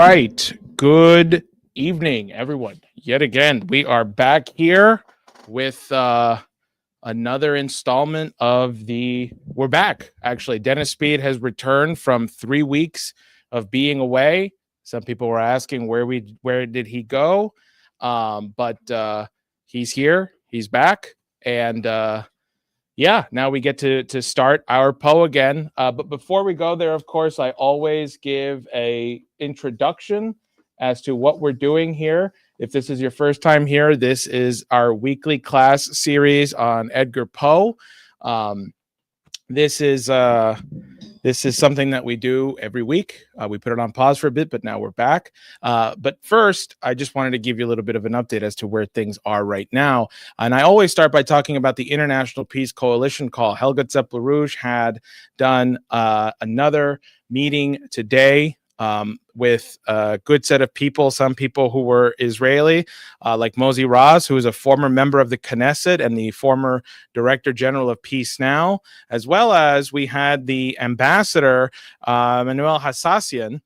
right. Good evening, everyone. Yet again, we are back here with another installment of the. We're back. Actually, Dennis Speed has returned from 3 weeks of being away. Some people were asking where did he go, but he's here. He's back, and yeah, now we get to start our Poe again. But before we go there, of course, I always give a introduction as to what we're doing here. If this is your first time here, this is our weekly class series on Edgar Poe. Um, this is something that we do every week. We put it on pause for a bit, but now we're back. But first, I just wanted to give you a little bit of an update as to where things are right now. And I always start by talking about the International Peace Coalition call. Helga Zepp-LaRouche had done another meeting today with a good set of people, some people who were Israeli, like Moshe Raz, who is a former member of the Knesset and the former Director General of Peace Now, as well as we had the ambassador, Manuel Hassassian.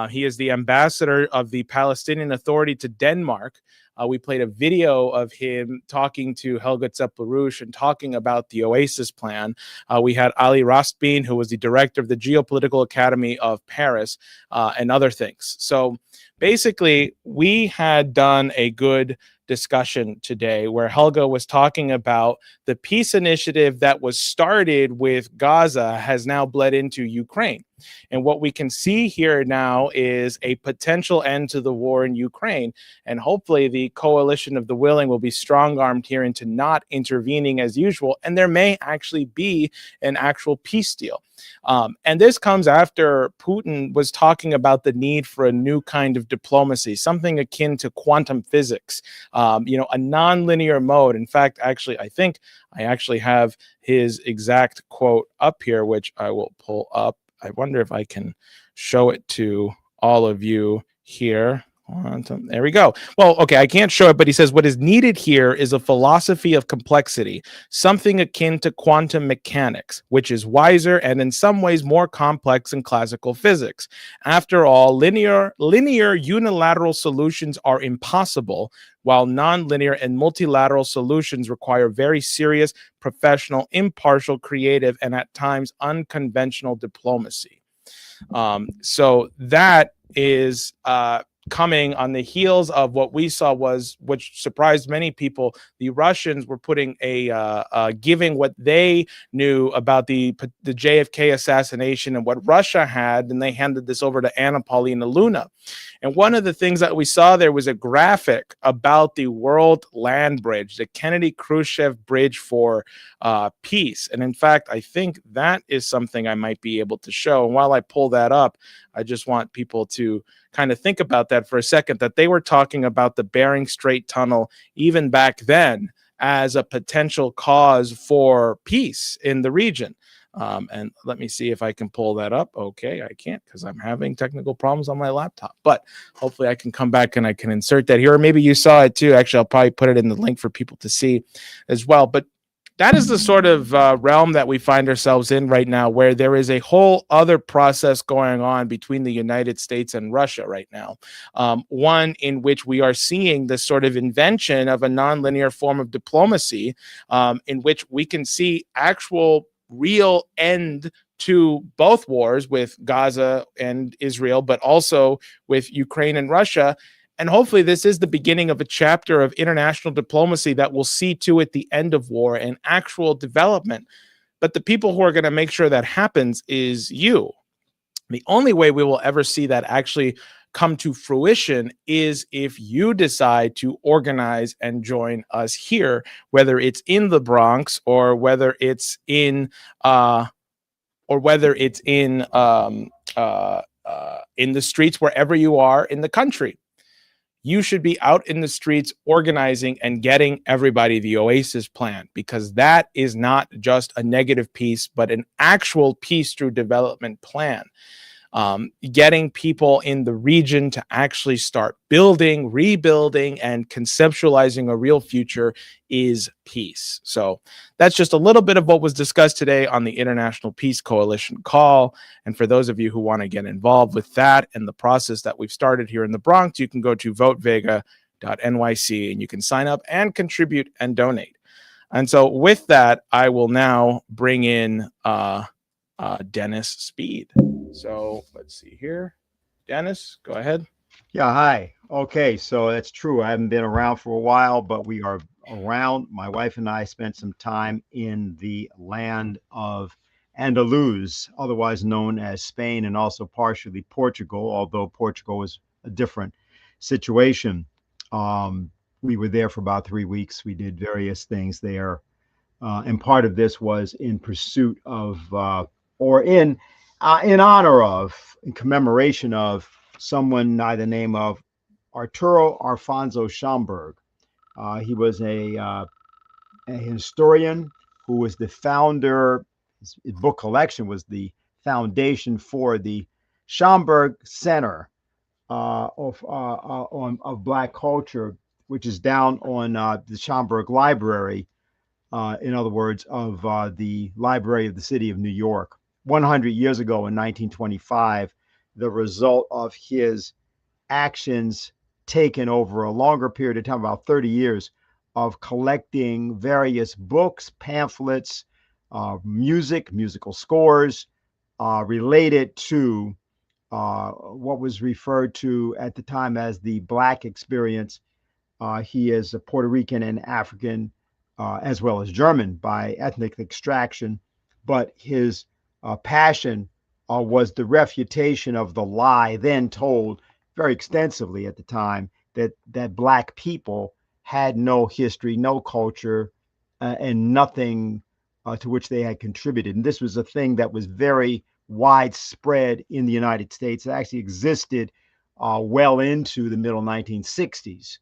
He is the ambassador of the Palestinian Authority to Denmark. We played a video of him talking to Helga Zepp-LaRouche and talking about the Oasis plan. We had Ali Rastbin, who was the director of the Geopolitical Academy of Paris, and other things. So basically, we had done a good discussion today where Helga was talking about the peace initiative that was started with Gaza has now bled into Ukraine. And what we can see here now is a potential end to the war in Ukraine. And hopefully the coalition of the willing will be strong-armed here into not intervening as usual. And there may actually be an actual peace deal. And this comes after Putin was talking about the need for a new kind of diplomacy, something akin to quantum physics, a nonlinear mode. In fact, actually, I think I actually have his exact quote up here, which I will pull up. I wonder if I can show it to all of you here. There we go. Well, okay, I can't show it, but he says what is needed here is a philosophy of complexity, something akin to quantum mechanics, which is wiser and in some ways more complex than classical physics. After all, linear unilateral solutions are impossible, while nonlinear and multilateral solutions require very serious, professional, impartial, creative, and at times unconventional diplomacy. So that is coming on the heels of what we saw was, which surprised many people, the Russians were putting giving what they knew about the JFK assassination and what Russia had, and they handed this over to Anna Paulina Luna. And one of the things that we saw there was a graphic about the World Land Bridge, the Kennedy-Khrushchev Bridge for Peace. And in fact, I think that is something I might be able to show. And while I pull that up, I just want people to kind of think about that for a second, that they were talking about the Bering Strait Tunnel even back then as a potential cause for peace in the region. And let me see if I can pull that up. Okay, I can't because I'm having technical problems on my laptop, but hopefully I can come back and I can insert that here. Or maybe you saw it too. Actually, I'll probably put it in the link for people to see as well. But that is the sort of realm that we find ourselves in right now, where there is a whole other process going on between the United States and Russia right now. One in which we are seeing this sort of invention of a nonlinear form of diplomacy, in which we can see actual real end to both wars with Gaza and Israel, but also with Ukraine and Russia. And hopefully this is the beginning of a chapter of international diplomacy that will see to it the end of war and actual development. But the people who are going to make sure that happens is you. The only way we will ever see that actually come to fruition is if you decide to organize and join us here, whether it's in the Bronx or whether it's in the streets wherever you are in the country. You should be out in the streets organizing and getting everybody the Oasis plan, because that is not just a negative peace, but an actual peace through development plan. getting people in the region to actually start building, rebuilding, and conceptualizing a real future is peace. So that's just a little bit of what was discussed today on the International Peace Coalition call. And for those of you who want to get involved with that and the process that we've started here in the Bronx, you can go to votevega.nyc and you can sign up and contribute and donate. And so with that, I will now bring in Dennis Speed. So let's see here. Dennis, go ahead. Yeah, hi. Okay, so that's true. I haven't been around for a while, but we are around. My wife and I spent some time in the land of Andalus, otherwise known as Spain, and also partially Portugal, although Portugal was a different situation. We were there for about 3 weeks. We did various things there. And part of this was in pursuit of, or in honor of, in commemoration of someone by the name of Arturo Alfonso Schomburg. He was a historian who was the founder. His book collection was the foundation for the Schomburg Center of Black culture, which is down on the Schomburg Library. In other words, of the Library of the City of New York. 100 years ago in 1925, the result of his actions taken over a longer period of time, about 30 years, of collecting various books, pamphlets, musical scores related to what was referred to at the time as the Black experience. He is a Puerto Rican and African, as well as German by ethnic extraction, but his passion was the refutation of the lie then told very extensively at the time that Black people had no history, no culture, and nothing to which they had contributed. And this was a thing that was very widespread in the United States. It actually existed well into the middle 1960s.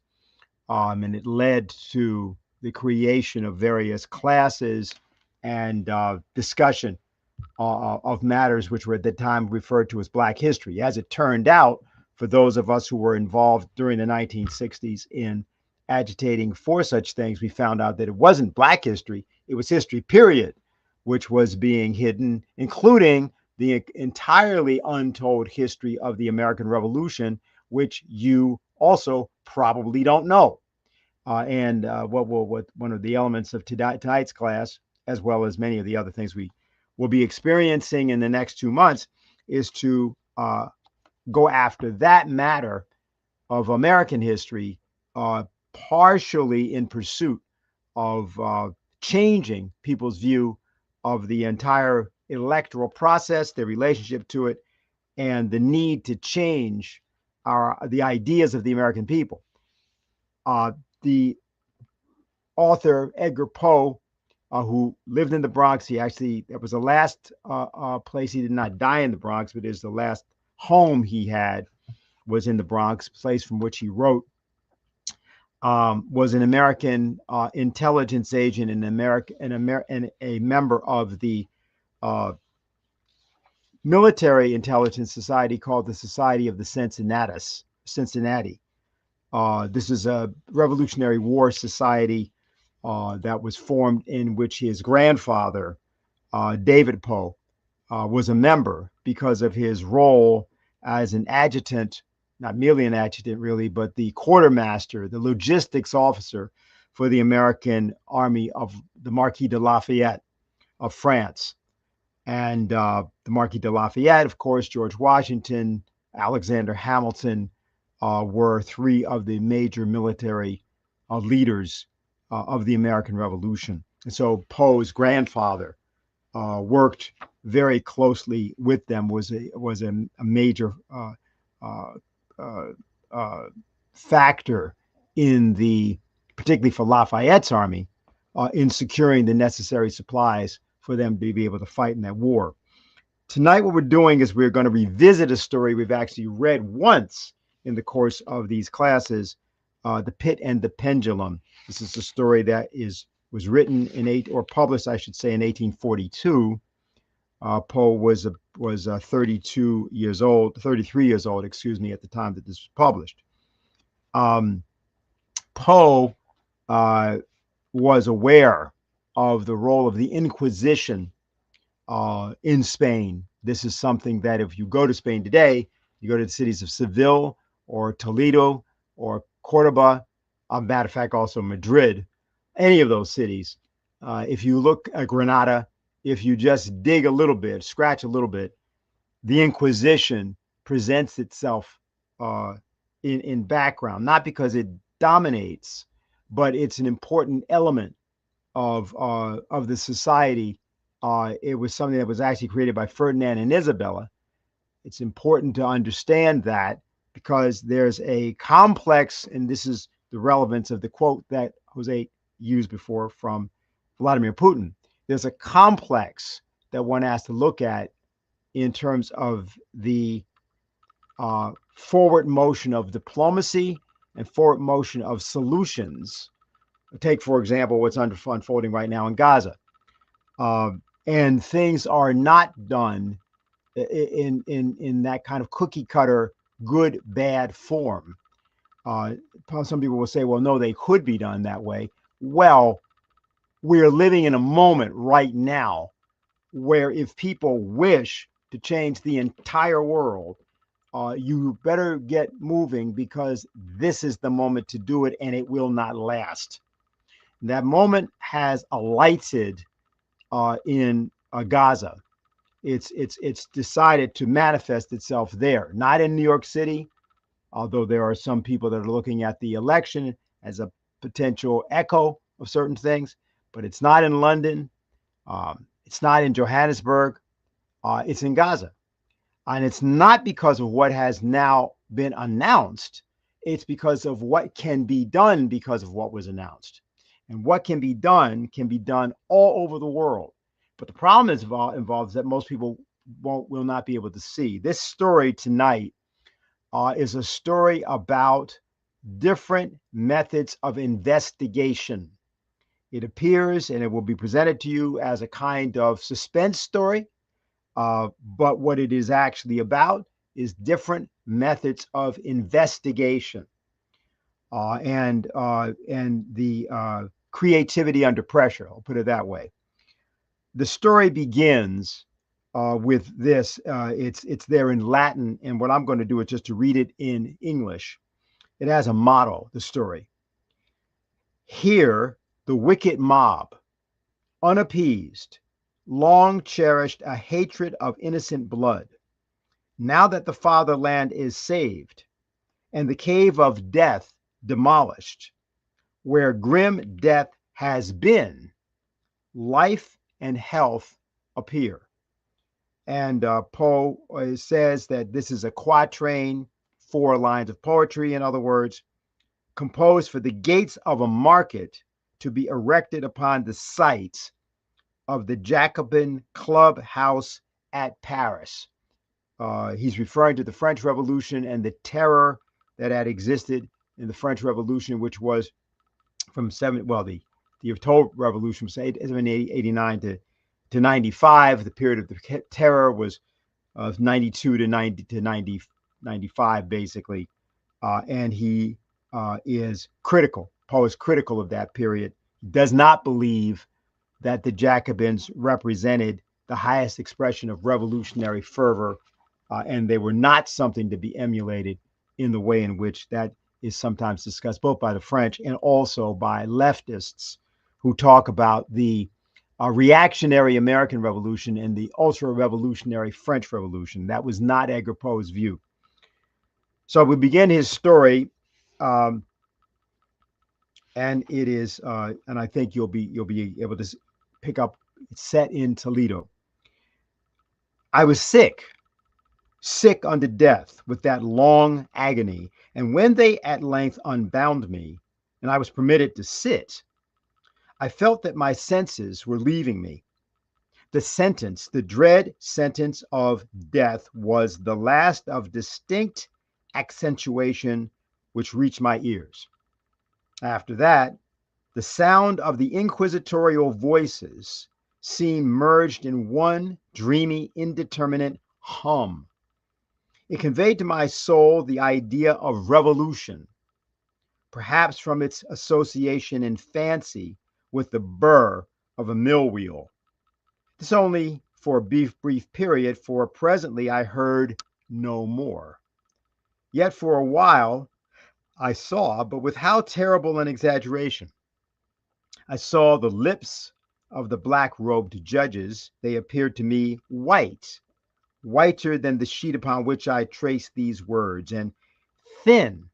And it led to the creation of various classes and discussion of matters which were at the time referred to as Black history. As it turned out, for those of us who were involved during the 1960s in agitating for such things, we found out that it wasn't Black history, it was history, period, which was being hidden, including the entirely untold history of the American Revolution, which you also probably don't know. And what one of the elements of tonight's class, as well as many of the other things we will be experiencing in the next 2 months, is to go after that matter of American history, partially in pursuit of changing people's view of the entire electoral process, their relationship to it, and the need to change the ideas of the American people. The author Edgar Poe, who lived in the Bronx, that was the last place he did not die in the Bronx, but is the last home he had was in the Bronx, place from which he wrote, was an American intelligence agent and a member of the military intelligence society called the Society of the Cincinnati. This is a Revolutionary War society that was formed, in which his grandfather, David Poe, was a member because of his role as an adjutant, not merely an adjutant really, but the quartermaster, the logistics officer for the American army of the Marquis de Lafayette of France. And the Marquis de Lafayette, of course, George Washington, Alexander Hamilton, were three of the major military leaders of the American Revolution. And so Poe's grandfather worked very closely with them, was a major factor in particularly for Lafayette's army, in securing the necessary supplies for them to be able to fight in that war. Tonight, what we're doing is we're going to revisit a story we've actually read once in the course of these classes, The Pit and the Pendulum. This is a story that was written or published, I should say, in 1842. Poe was was 32 years old, 33 years old, excuse me, at the time that this was published. Um, Poe was aware of the role of the Inquisition in Spain. This is something that if you go to Spain today, you go to the cities of Seville or Toledo or Cordoba, matter of fact, also Madrid, any of those cities. If you look at Granada, if you just dig a little bit, scratch a little bit, the Inquisition presents itself in background, not because it dominates, but it's an important element of the society. It was something that was actually created by Ferdinand and Isabella. It's important to understand that because there's a complex, and this is the relevance of the quote that Jose used before from Vladimir Putin. There's a complex that one has to look at in terms of the forward motion of diplomacy and forward motion of solutions. Take, for example, what's unfolding right now in Gaza. And things are not done in that kind of cookie cutter good bad form. Some people will say, well, no, they could be done that way. Well, we're living in a moment right now where if people wish to change the entire world, you better get moving because this is the moment to do it and it will not last. That moment has alighted in Gaza. It's decided to manifest itself there, not in New York City, although there are some people that are looking at the election as a potential echo of certain things, but it's not in London. It's not in Johannesburg. It's in Gaza. And it's not because of what has now been announced. It's because of what can be done because of what was announced. And what can be done all over the world. But the problem is involved is that most people will not be able to see. This story tonight is a story about different methods of investigation. It appears, and it will be presented to you as a kind of suspense story. But what it is actually about is different methods of investigation and the creativity under pressure. I'll put it that way. The story begins with this. It's there in Latin, and what I'm going to do is just to read it in English. It has a motto. The story. Here, the wicked mob, unappeased, long cherished a hatred of innocent blood. Now that the fatherland is saved and the cave of death demolished, where grim death has been, life and health appear. And Poe says that this is a quatrain, 4 lines of poetry, in other words, composed for the gates of a market to be erected upon the site of the Jacobin Club House at Paris. He's referring to the French Revolution and the terror that had existed in the French Revolution, which was from the October Revolution from 1789 to 95. The period of the terror was 92 to 95, basically. And he is critical. Poe is critical of that period. He does not believe that the Jacobins represented the highest expression of revolutionary fervor, and they were not something to be emulated in the way in which that is sometimes discussed, both by the French and also by leftists who talk about the reactionary American Revolution and the ultra-revolutionary French Revolution. That was not Edgar Poe's view. So we begin his story, and it is, and I think you'll be able to pick up. It's set in Toledo. I was sick unto death with that long agony, and when they at length unbound me, and I was permitted to sit, I felt that my senses were leaving me. The sentence, the dread sentence of death, was the last of distinct accentuation which reached my ears. After that, the sound of the inquisitorial voices seemed merged in one dreamy, indeterminate hum. It conveyed to my soul the idea of revolution, perhaps from its association in fancy with the burr of a mill wheel. This only for a brief period, for presently I heard no more. Yet for a while I saw, but with how terrible an exaggeration! I saw the lips of the black robed judges. They appeared to me white, whiter than the sheet upon which I traced these words, and thin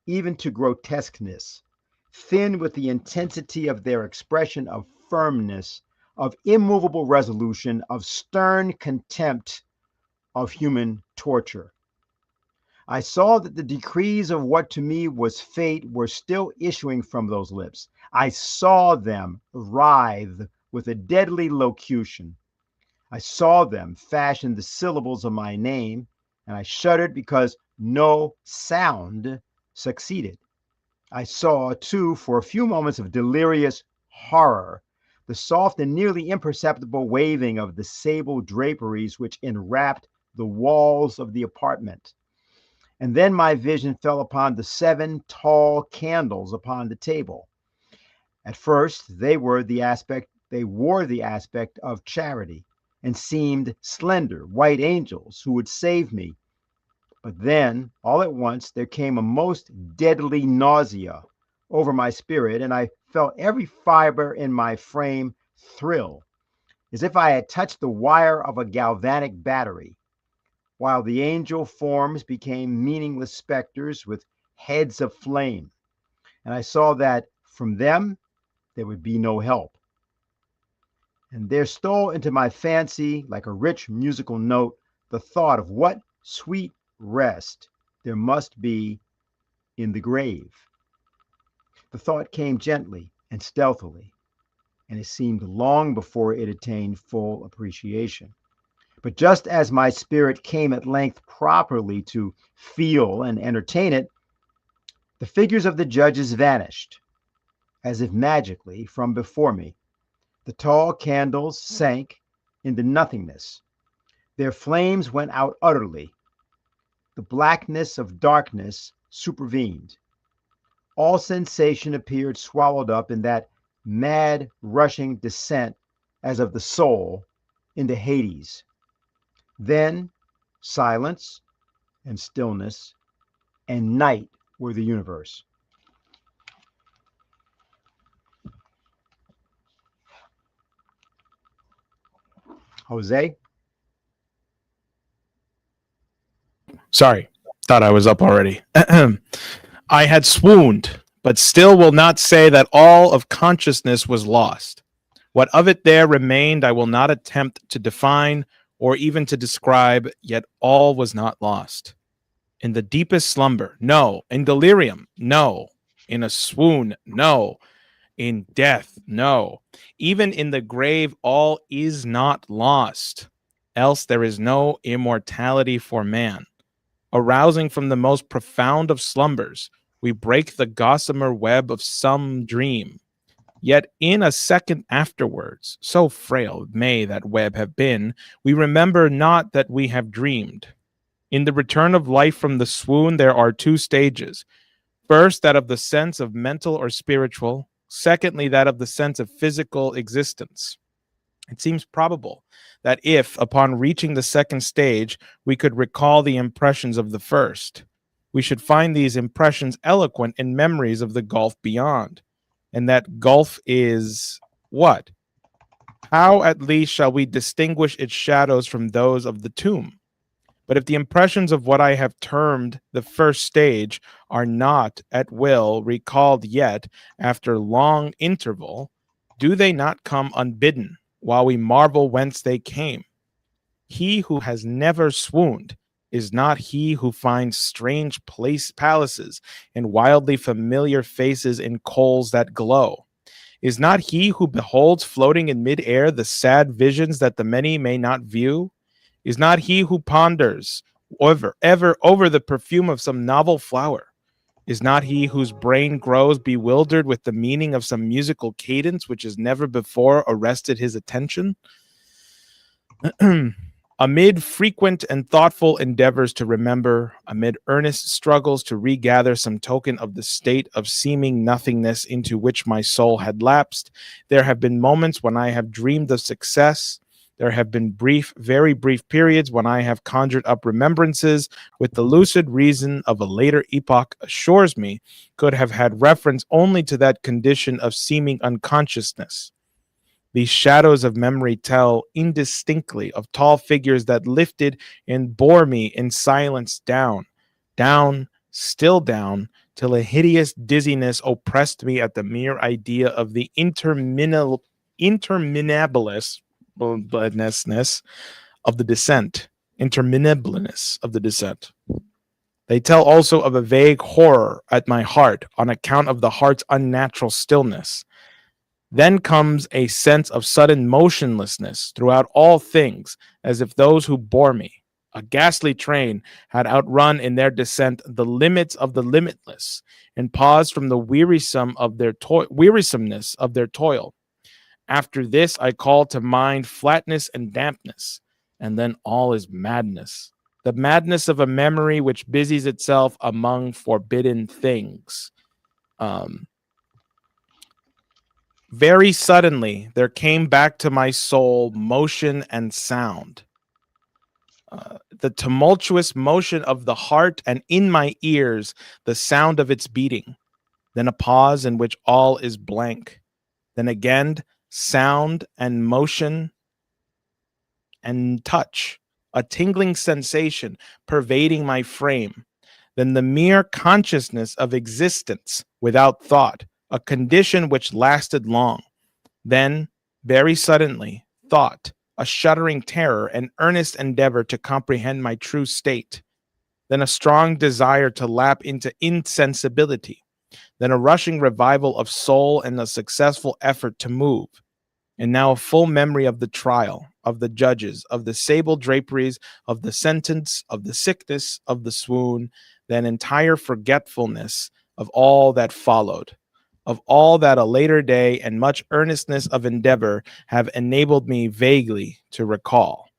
even to grotesqueness, thin with the intensity of their expression of firmness, of immovable resolution, of stern contempt of human torture. I saw that the decrees of what to me was fate were still issuing from those lips. I saw them writhe with a deadly locution. I saw them fashion the syllables of my name, and I shuddered because no sound succeeded. I saw, too, for a few moments of delirious horror, the soft and nearly imperceptible waving of the sable draperies which enwrapped the walls of the apartment. And then my vision fell upon the 7 tall candles upon the table. At first they wore the aspect of charity, and seemed slender white angels who would save me. But then, all at once, there came a most deadly nausea over my spirit, and I felt every fiber in my frame thrill, as if I had touched the wire of a galvanic battery, while the angel forms became meaningless specters with heads of flame, and I saw that from them there would be no help. And there stole into my fancy, like a rich musical note, the thought of what sweet rest there must be in the grave. The thought came gently and stealthily, and it seemed long before it attained full appreciation. But just as my spirit came at length properly to feel and entertain it, the figures of the judges vanished, as if magically, from before me. The tall candles sank into nothingness. Their flames went out utterly. The blackness of darkness supervened. All sensation appeared swallowed up in that mad, rushing descent as of the soul into Hades. Then silence and stillness and night were the universe. Jose? Sorry, thought I was up already. I had swooned, but still will not say that all of consciousness was lost. What of it there remained, I will not attempt to define or even to describe, yet all was not lost. In the deepest slumber, no. In delirium, no. In a swoon, no. In death, no. Even in the grave, all is not lost. Else there is no immortality for man. Arousing from the most profound of slumbers, we break the gossamer web of some dream. Yet in a second afterwards, so frail may that web have been, we remember not that we have dreamed. In the return of life from the swoon, there are 2 stages. First, that of the sense of mental or spiritual. Secondly, that of the sense of physical existence. It seems probable that if, upon reaching the second stage, we could recall the impressions of the first, we should find these impressions eloquent in memories of the gulf beyond. And that gulf is what? How at least shall we distinguish its shadows from those of the tomb? But if the impressions of what I have termed the first stage are not at will recalled yet after long interval, do they not come unbidden while we marvel whence they came? He who has never swooned is not he who finds strange palaces and wildly familiar faces in coals that glow. Is not he who beholds floating in mid-air the sad visions that the many may not view? Is not he who ponders ever over the perfume of some novel flower? Is not he whose brain grows bewildered with the meaning of some musical cadence which has never before arrested his attention? Amid frequent and thoughtful endeavors to remember, amid earnest struggles to regather some token of the state of seeming nothingness into which my soul had lapsed, there have been moments when I have dreamed of success. There have been brief, very brief periods when I have conjured up remembrances with the lucid reason of a later epoch assures me could have had reference only to that condition of seeming unconsciousness. These shadows of memory tell indistinctly of tall figures that lifted and bore me in silence down, down, still down, till a hideous dizziness oppressed me at the mere idea of the interminableness of the descent. Interminableness of the descent. They tell also of a vague horror at my heart on account of the heart's unnatural stillness. Then comes a sense of sudden motionlessness throughout all things, as if those who bore me, a ghastly train, had outrun in their descent the limits of the limitless, and paused from the wearisomeness of their toil. After this, I call to mind flatness and dampness, and then all is madness. The madness of a memory which busies itself among forbidden things. Very suddenly, there came back to my soul motion and sound. The tumultuous motion of the heart, and in my ears, the sound of its beating. Then a pause in which all is blank. Then again, sound and motion and touch, a tingling sensation pervading my frame. Then the mere consciousness of existence without thought, a condition which lasted long. Then, very suddenly, thought, a shuddering terror, an earnest endeavor to comprehend my true state. Then a strong desire to lap into insensibility. Then a rushing revival of soul and a successful effort to move. And now a full memory of the trial, of the judges, of the sable draperies, of the sentence, of the sickness, of the swoon, then entire forgetfulness of all that followed, of all that a later day and much earnestness of endeavor have enabled me vaguely to recall.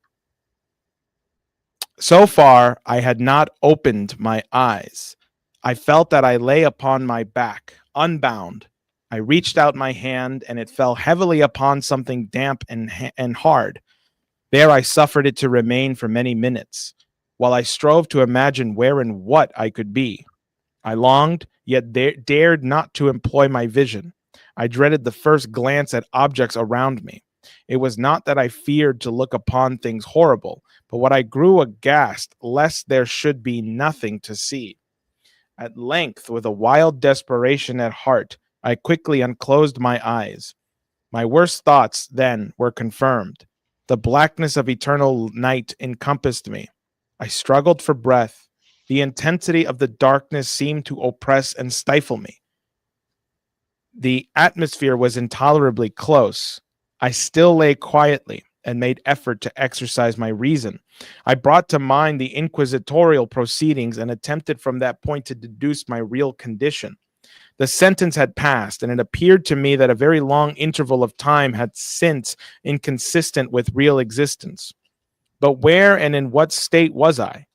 So far, I had not opened my eyes. I felt that I lay upon my back, unbound. I reached out my hand, and it fell heavily upon something damp and hard. There I suffered it to remain for many minutes, while I strove to imagine where and what I could be. I longed, yet dared not to employ my vision. I dreaded the first glance at objects around me. It was not that I feared to look upon things horrible, but what I grew aghast lest there should be nothing to see. At length, with a wild desperation at heart, I quickly unclosed my eyes. My worst thoughts, then, were confirmed. The blackness of eternal night encompassed me. I struggled for breath. The intensity of the darkness seemed to oppress and stifle me. The atmosphere was intolerably close. I still lay quietly and made effort to exercise my reason. I brought to mind the inquisitorial proceedings and attempted from that point to deduce my real condition. The sentence had passed, and it appeared to me that a very long interval of time had since inconsistent with real existence. But where and in what state was I?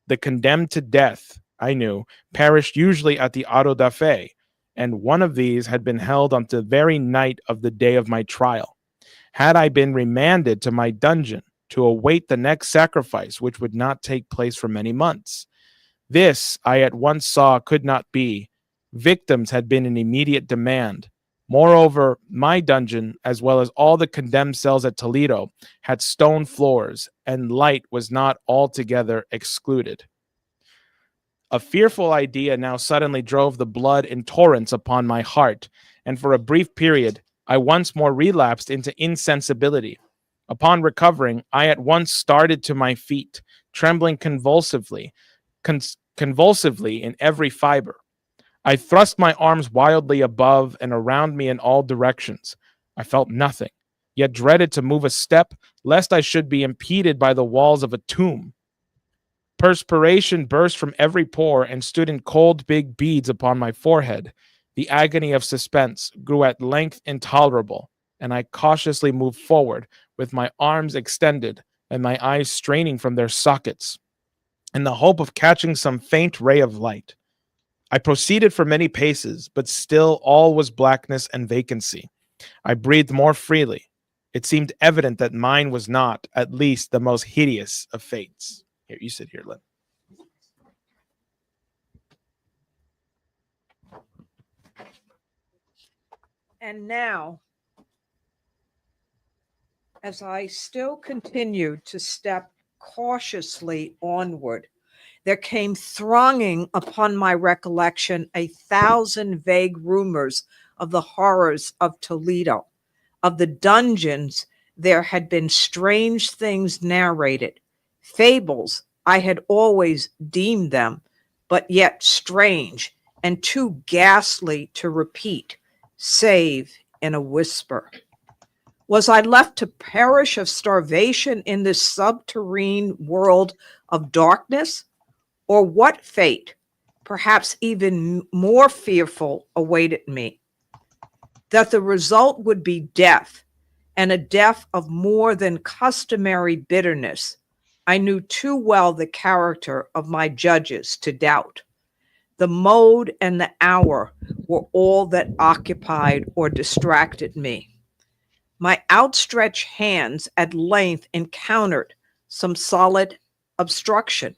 The condemned to death, I knew, perished usually at the auto da fe, and one of these had been held on the very night of the day of my trial. Had I been remanded to my dungeon to await the next sacrifice, which would not take place for many months? This, I at once saw, could not be. Victims had been in immediate demand. Moreover, my dungeon, as well as all the condemned cells at Toledo, had stone floors, and light was not altogether excluded. A fearful idea now suddenly drove the blood in torrents upon my heart, and for a brief period I once more relapsed into insensibility. Upon recovering, I at once started to my feet, trembling convulsively in every fiber. I thrust my arms wildly above and around me in all directions. I felt nothing, yet dreaded to move a step, lest I should be impeded by the walls of a tomb. Perspiration burst from every pore and stood in cold big beads upon my forehead. The agony of suspense grew at length intolerable, and I cautiously moved forward, with my arms extended, and my eyes straining from their sockets in the hope of catching some faint ray of light. I proceeded for many paces, but still all was blackness and vacancy. I breathed more freely. It seemed evident that mine was not, at least, the most hideous of fates. Here, you sit here, Lynn. And now, as I still continued to step cautiously onward, there came thronging upon my recollection 1,000 vague rumors of the horrors of Toledo. Of the dungeons, there had been strange things narrated, fables I had always deemed them, but yet strange and too ghastly to repeat, save in a whisper. Was I left to perish of starvation in this subterranean world of darkness? Or what fate, perhaps even more fearful, awaited me? That the result would be death, and a death of more than customary bitterness, I knew too well the character of my judges to doubt. The mode and the hour were all that occupied or distracted me. My outstretched hands at length encountered some solid obstruction.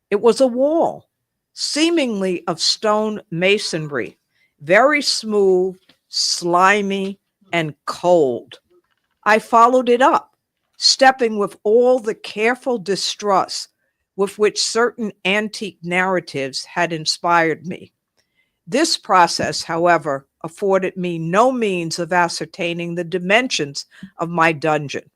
It was a wall, seemingly of stone masonry, very smooth, slimy, and cold. I followed it up, stepping with all the careful distrust with which certain antique narratives had inspired me. This process, however, afforded me no means of ascertaining the dimensions of my dungeon,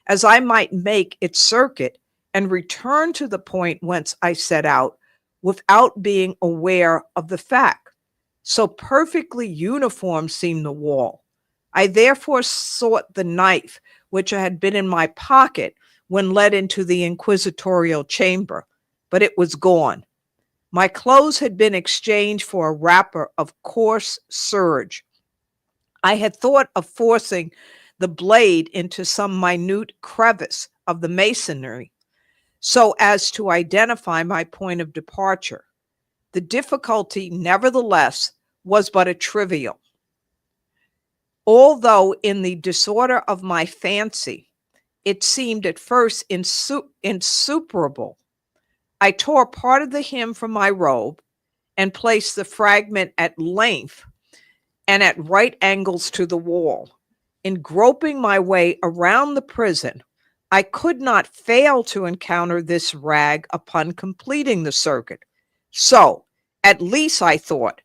as I might make its circuit and return to the point whence I set out without being aware of the fact. So perfectly uniform seemed the wall. I therefore sought the knife which had been in my pocket when led into the inquisitorial chamber, but it was gone. My clothes had been exchanged for a wrapper of coarse serge. I had thought of forcing the blade into some minute crevice of the masonry so as to identify my point of departure. The difficulty, nevertheless, was but a trivial. Although in the disorder of my fancy, it seemed at first insuperable, I tore part of the hem from my robe and placed the fragment at length and at right angles to the wall. In groping my way around the prison, I could not fail to encounter this rag upon completing the circuit. So, at least I thought,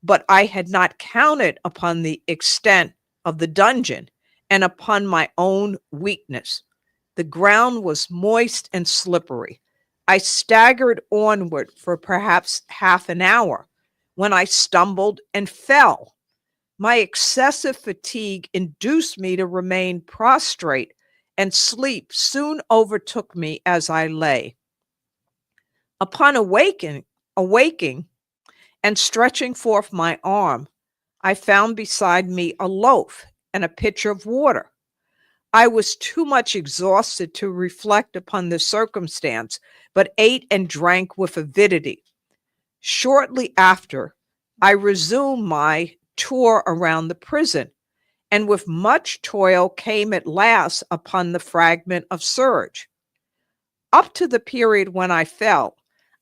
but I had not counted upon the extent of the dungeon and upon my own weakness. The ground was moist and slippery. I staggered onward for perhaps half an hour when I stumbled and fell. My excessive fatigue induced me to remain prostrate, and sleep soon overtook me as I lay. Upon awaking and stretching forth my arm, I found beside me a loaf and a pitcher of water. I was too much exhausted to reflect upon the circumstance, but ate and drank with avidity. Shortly after, I resumed my tour around the prison, and with much toil came at last upon the fragment of serge. Up to the period when I fell,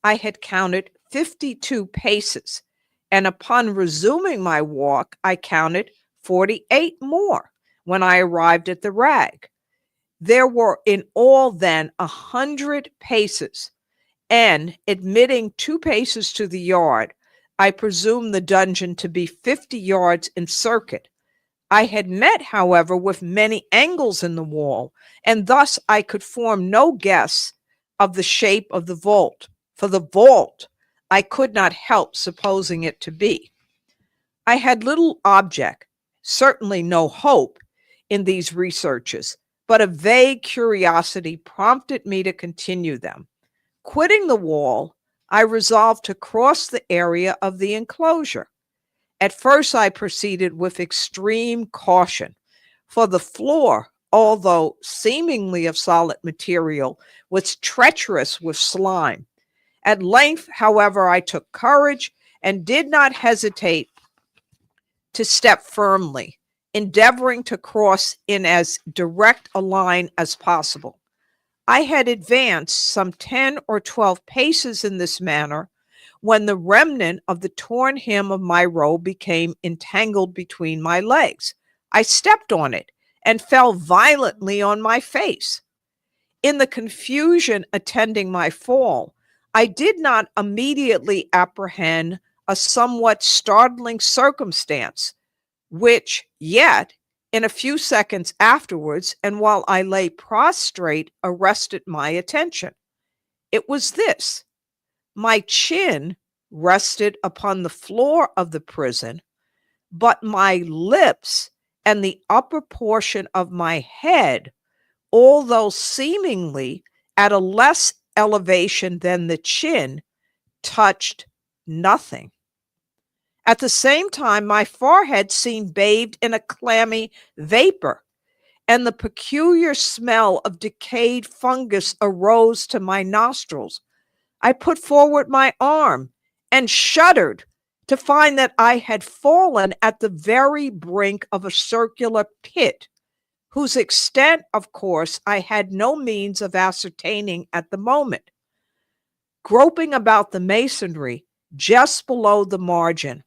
I had counted 52 paces, and upon resuming my walk, I counted 48 more when I arrived at the rag. There were in all then 100 paces, and admitting 2 paces to the yard, I presumed the dungeon to be 50 yards in circuit. I had met, however, with many angles in the wall, and thus I could form no guess of the shape of the vault. For the vault I could not help supposing it to be. I had little object, certainly no hope, in these researches, but a vague curiosity prompted me to continue them. Quitting the wall, I resolved to cross the area of the enclosure. At first I proceeded with extreme caution, for the floor although seemingly of solid material, was treacherous with slime. At length, however, I took courage and did not hesitate to step firmly, endeavoring to cross in as direct a line as possible. I had advanced some 10 or 12 paces in this manner when the remnant of the torn hem of my robe became entangled between my legs. I stepped on it and fell violently on my face. In the confusion attending my fall, I did not immediately apprehend a somewhat startling circumstance, which yet, in a few seconds afterwards, and while I lay prostrate, arrested my attention. It was this: my chin rested upon the floor of the prison, but my lips and the upper portion of my head, although seemingly at a less elevation than the chin, touched nothing. At the same time, my forehead seemed bathed in a clammy vapor, and the peculiar smell of decayed fungus arose to my nostrils. I put forward my arm and shuddered to find that I had fallen at the very brink of a circular pit, whose extent, of course, I had no means of ascertaining at the moment. Groping about the masonry just below the margin,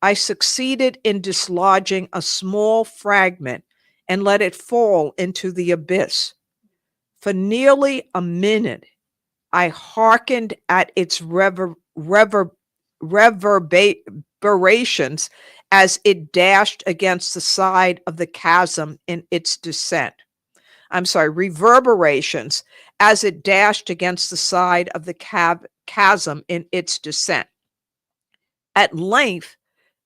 I succeeded in dislodging a small fragment and let it fall into the abyss. For nearly a minute, I hearkened at its reverberations as it dashed against the side of the chasm in its descent. Reverberations as it dashed against the side of the chasm in its descent. At length,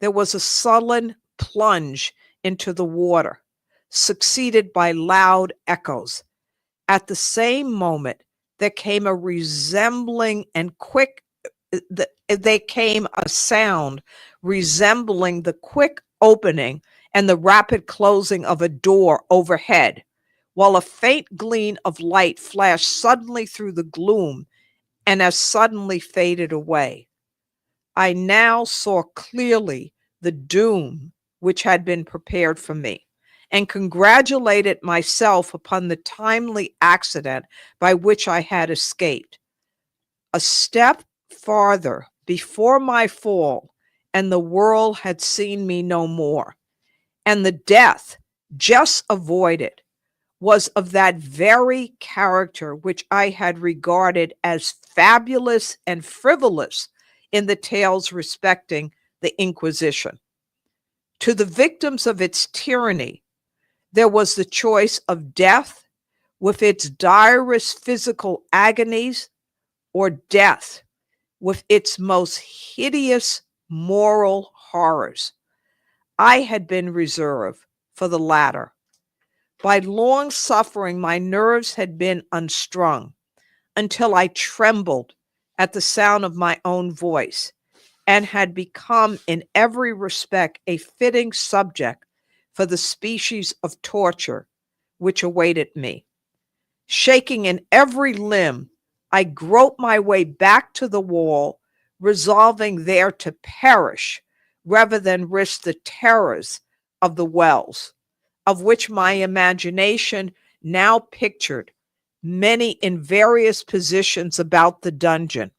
there was a sullen plunge into the water, succeeded by loud echoes. At the same moment, there came a sound resembling the quick opening and the rapid closing of a door overhead, while a faint gleam of light flashed suddenly through the gloom and as suddenly faded away. I now saw clearly the doom which had been prepared for me, and congratulated myself upon the timely accident by which I had escaped. A step farther before my fall, and the world had seen me no more, and the death just avoided was of that very character which I had regarded as fabulous and frivolous in the tales respecting the Inquisition. To the victims of its tyranny, there was the choice of death with its direst physical agonies, or death with its most hideous moral horrors. I had been reserved for the latter. By long suffering, my nerves had been unstrung until I trembled at the sound of my own voice, and had become in every respect a fitting subject for the species of torture which awaited me. Shaking in every limb, I groped my way back to the wall, resolving there to perish rather than risk the terrors of the wells, of which my imagination now pictured many in various positions about the dungeon.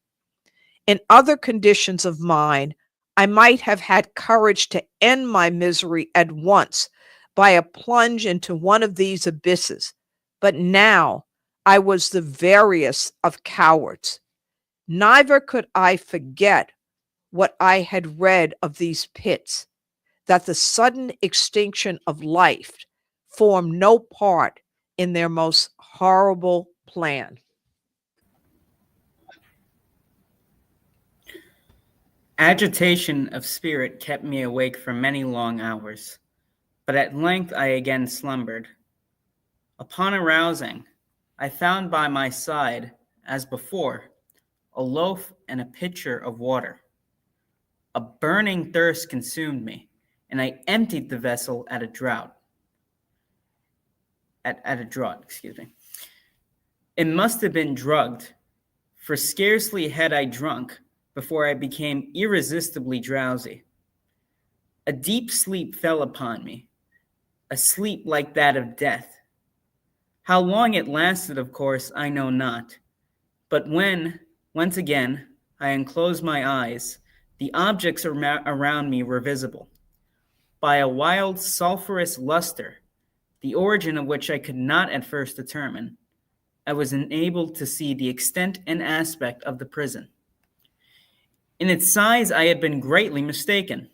In other conditions of mind, I might have had courage to end my misery at once by a plunge into one of these abysses, but now I was the veriest of cowards. Neither could I forget what I had read of these pits, that the sudden extinction of life formed no part in their most horrible plan. Agitation of spirit kept me awake for many long hours, but at length I again slumbered. Upon arousing, I found by my side, as before, a loaf and a pitcher of water. A burning thirst consumed me, and I emptied the vessel at a draught. at a draught, excuse me. It must have been drugged, for scarcely had I drunk before I became irresistibly drowsy. A deep sleep fell upon me, a sleep like that of death. How long it lasted, of course, I know not, but when, once again, I unclosed my eyes, the objects around me were visible. By a wild sulphurous luster, the origin of which I could not at first determine, I was enabled to see the extent and aspect of the prison. In its size, I had been greatly mistaken.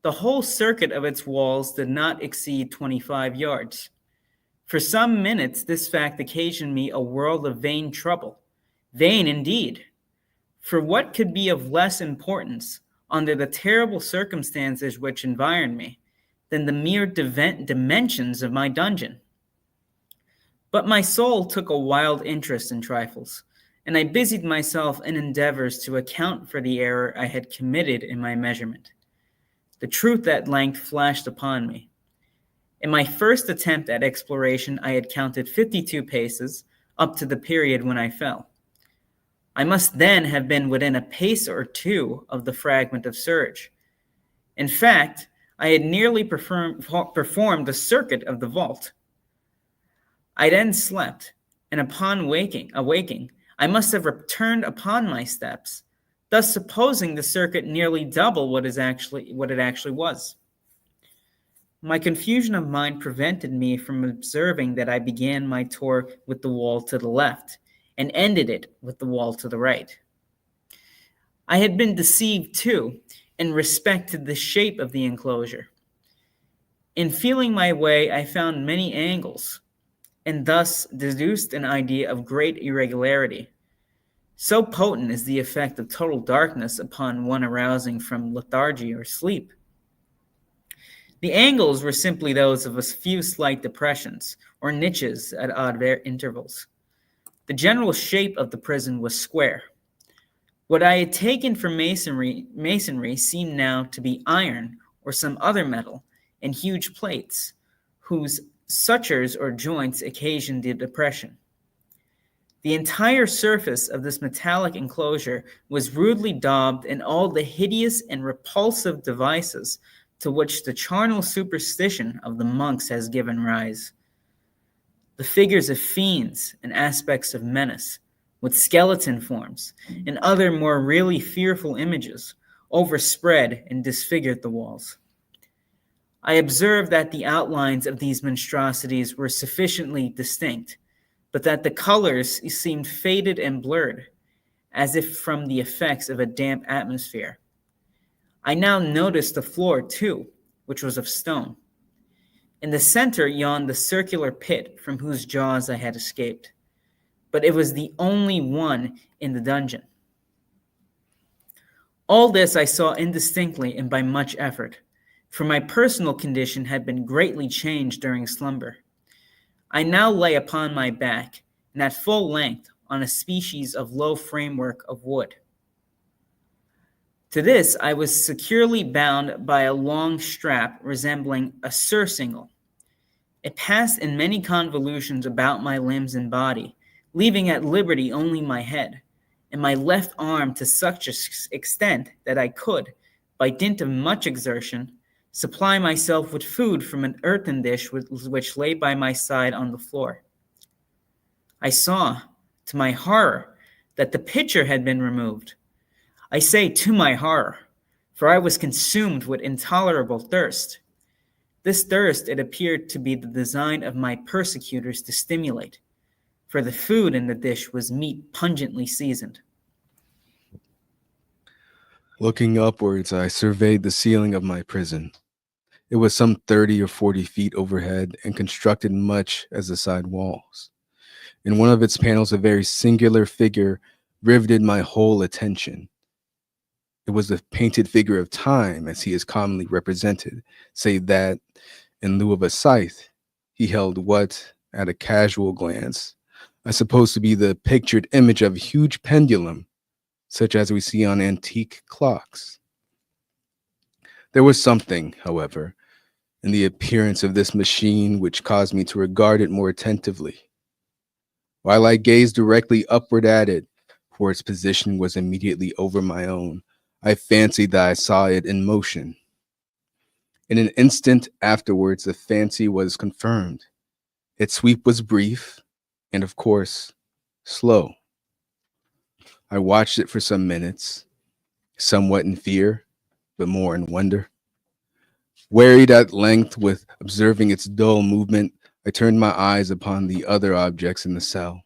The whole circuit of its walls did not exceed 25 yards. For some minutes, this fact occasioned me a world of vain trouble. Vain indeed. For what could be of less importance, under the terrible circumstances which environed me, than the mere dimensions of my dungeon? But my soul took a wild interest in trifles, and I busied myself in endeavors to account for the error I had committed in my measurement. The truth at length flashed upon me. In my first attempt at exploration, I had counted 52 paces up to the period when I fell. I must then have been within a pace or two of the fragment of serge. In fact, I had nearly performed the circuit of the vault. I then slept, and upon awaking, I must have returned upon my steps, thus supposing the circuit nearly double what it actually was. My confusion of mind prevented me from observing that I began my tour with the wall to the left, and ended it with the wall to the right. I had been deceived, too, in respect to the shape of the enclosure. In feeling my way, I found many angles, and thus deduced an idea of great irregularity. So potent is the effect of total darkness upon one arousing from lethargy or sleep. The angles were simply those of a few slight depressions, or niches at odd intervals. The general shape of the prison was square. What I had taken for masonry seemed now to be iron or some other metal in huge plates, whose sutures or joints occasioned the depression. The entire surface of this metallic enclosure was rudely daubed in all the hideous and repulsive devices to which the charnel superstition of the monks has given rise. The figures of fiends and aspects of menace, with skeleton forms and other more really fearful images, overspread and disfigured the walls. I observed that the outlines of these monstrosities were sufficiently distinct, but that the colors seemed faded and blurred, as if from the effects of a damp atmosphere. I now noticed the floor, too, which was of stone. In the center yawned the circular pit from whose jaws I had escaped, but it was the only one in the dungeon. All this I saw indistinctly and by much effort, for my personal condition had been greatly changed during slumber. I now lay upon my back, and at full length, on a species of low framework of wood. To this I was securely bound by a long strap resembling a surcingle. It passed in many convolutions about my limbs and body, leaving at liberty only my head, and my left arm to such an extent that I could, by dint of much exertion, supply myself with food from an earthen dish which lay by my side on the floor. I saw, to my horror, that the pitcher had been removed. I say to my horror, for I was consumed with intolerable thirst. This thirst it appeared to be the design of my persecutors to stimulate, for the food in the dish was meat pungently seasoned. Looking upwards, I surveyed the ceiling of my prison. It was some 30 or 40 feet overhead and constructed much as the side walls. In one of its panels, a very singular figure riveted my whole attention. It was the painted figure of Time, as he is commonly represented, save that, in lieu of a scythe, he held what, at a casual glance, I suppose to be the pictured image of a huge pendulum, such as we see on antique clocks. There was something, however, and the appearance of this machine, which caused me to regard it more attentively. While I gazed directly upward at it, for its position was immediately over my own, I fancied that I saw it in motion. In an instant afterwards, the fancy was confirmed. Its sweep was brief and, of course, slow. I watched it for some minutes, somewhat in fear, but more in wonder. Wearied at length with observing its dull movement, I turned my eyes upon the other objects in the cell.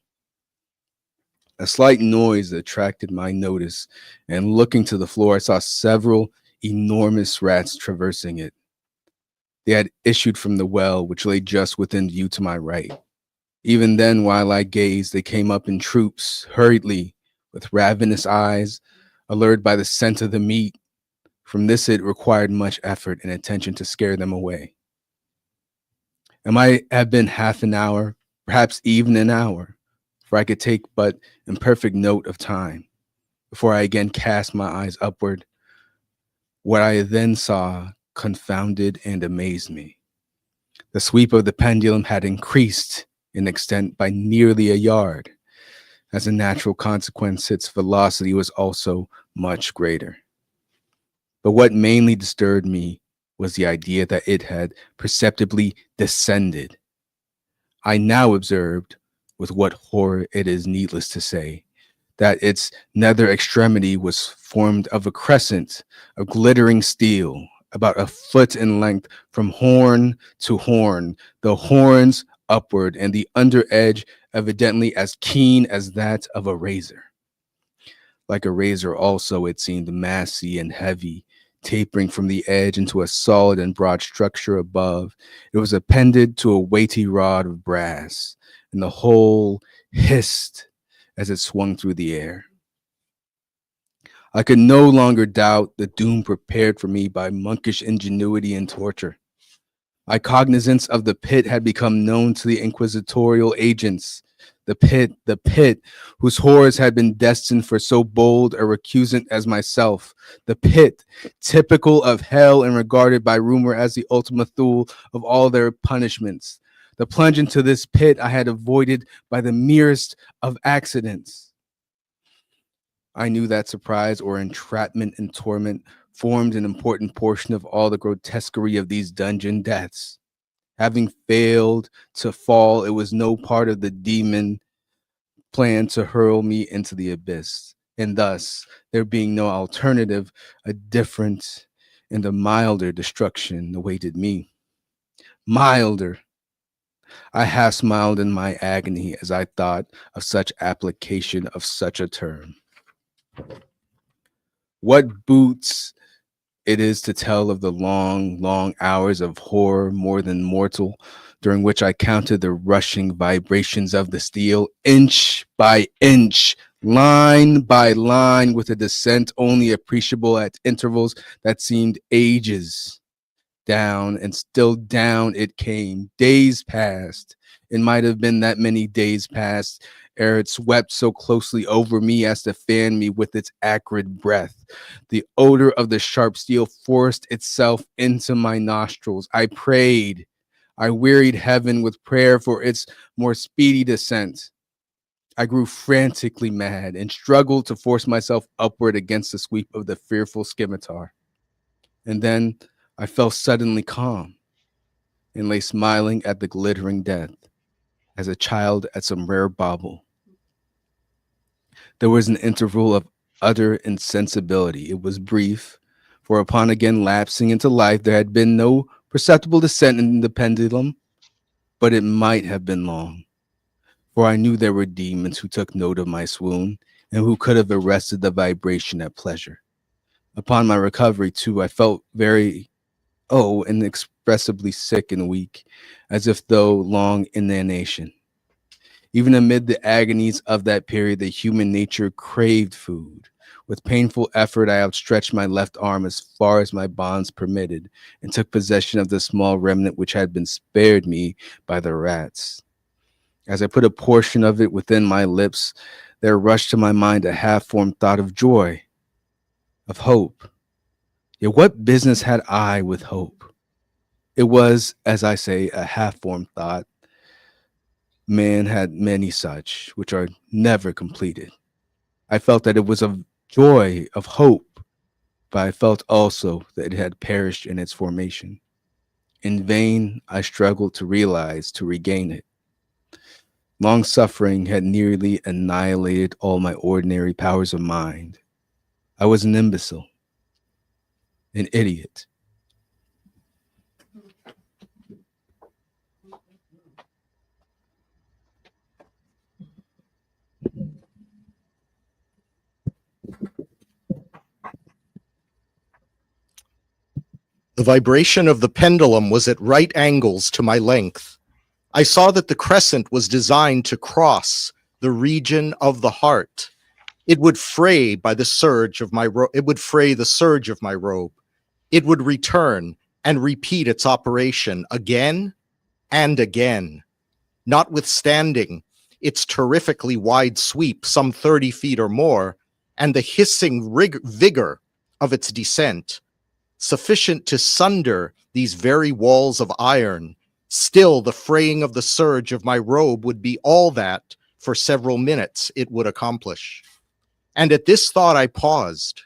A slight noise attracted my notice, and looking to the floor, I saw several enormous rats traversing it. They had issued from the well, which lay just within view to my right. Even then, while I gazed, they came up in troops, hurriedly, with ravenous eyes, allured by the scent of the meat. From this, it required much effort and attention to scare them away. It might have been half an hour, perhaps even an hour, for I could take but imperfect note of time, before I again cast my eyes upward. What I then saw confounded and amazed me. The sweep of the pendulum had increased in extent by nearly a yard. As a natural consequence, its velocity was also much greater. But what mainly disturbed me was the idea that it had perceptibly descended. I now observed, with what horror it is needless to say, that its nether extremity was formed of a crescent of glittering steel, about a foot in length from horn to horn, the horns upward, and the under edge evidently as keen as that of a razor. Like a razor also, it seemed massy and heavy, tapering from the edge into a solid and broad structure above. It was appended to a weighty rod of brass, and the whole hissed as it swung through the air. I could no longer doubt the doom prepared for me by monkish ingenuity and torture. My cognizance of the pit had become known to the inquisitorial agents. The pit, whose horrors had been destined for so bold a recusant as myself. The pit, typical of hell and regarded by rumor as the ultima thule of all their punishments. The plunge into this pit I had avoided by the merest of accidents. I knew that surprise or entrapment and torment formed an important portion of all the grotesquerie of these dungeon deaths. Having failed to fall, it was no part of the demon plan to hurl me into the abyss. And thus, there being no alternative, a different and a milder destruction awaited me. Milder. I half smiled in my agony as I thought of such application of such a term. What boots it is to tell of the long, long hours of horror more than mortal, during which I counted the rushing vibrations of the steel, inch by inch, line by line, with a descent only appreciable at intervals that seemed ages. Down and still down it came. Days passed. It might have been that many days passed ere it swept so closely over me as to fan me with its acrid breath. The odor of the sharp steel forced itself into my nostrils. I prayed. I wearied heaven with prayer for its more speedy descent. I grew frantically mad and struggled to force myself upward against the sweep of the fearful scimitar. And then I felt suddenly calm and lay smiling at the glittering death as a child at some rare bauble. There was an interval of utter insensibility. It was brief, for upon again lapsing into life, there had been no perceptible descent in the pendulum, but it might have been long, for I knew there were demons who took note of my swoon and who could have arrested the vibration at pleasure. Upon my recovery, too, I felt very, inexpressibly sick and weak, as if though long inanition. Even amid the agonies of that period, the human nature craved food. With painful effort, I outstretched my left arm as far as my bonds permitted and took possession of the small remnant which had been spared me by the rats. As I put a portion of it within my lips, there rushed to my mind a half-formed thought of joy, of hope. Yet what business had I with hope? It was, as I say, a half-formed thought. Man had many such, which are never completed. I felt that it was of joy, of hope, but I felt also that it had perished in its formation. In vain, I struggled to realize, to regain it. Long suffering had nearly annihilated all my ordinary powers of mind. I was an imbecile, an idiot. The vibration of the pendulum was at right angles to my length. I saw that the crescent was designed to cross the region of the heart. It would fray by the surge of my robe. It would fray the surge of my robe. It would return and repeat its operation again and again, notwithstanding its terrifically wide sweep, some 30 feet or more, and the hissing vigor of its descent, sufficient to sunder these very walls of iron. Still, the fraying of the surge of my robe would be all that, for several minutes, it would accomplish. And at this thought I paused.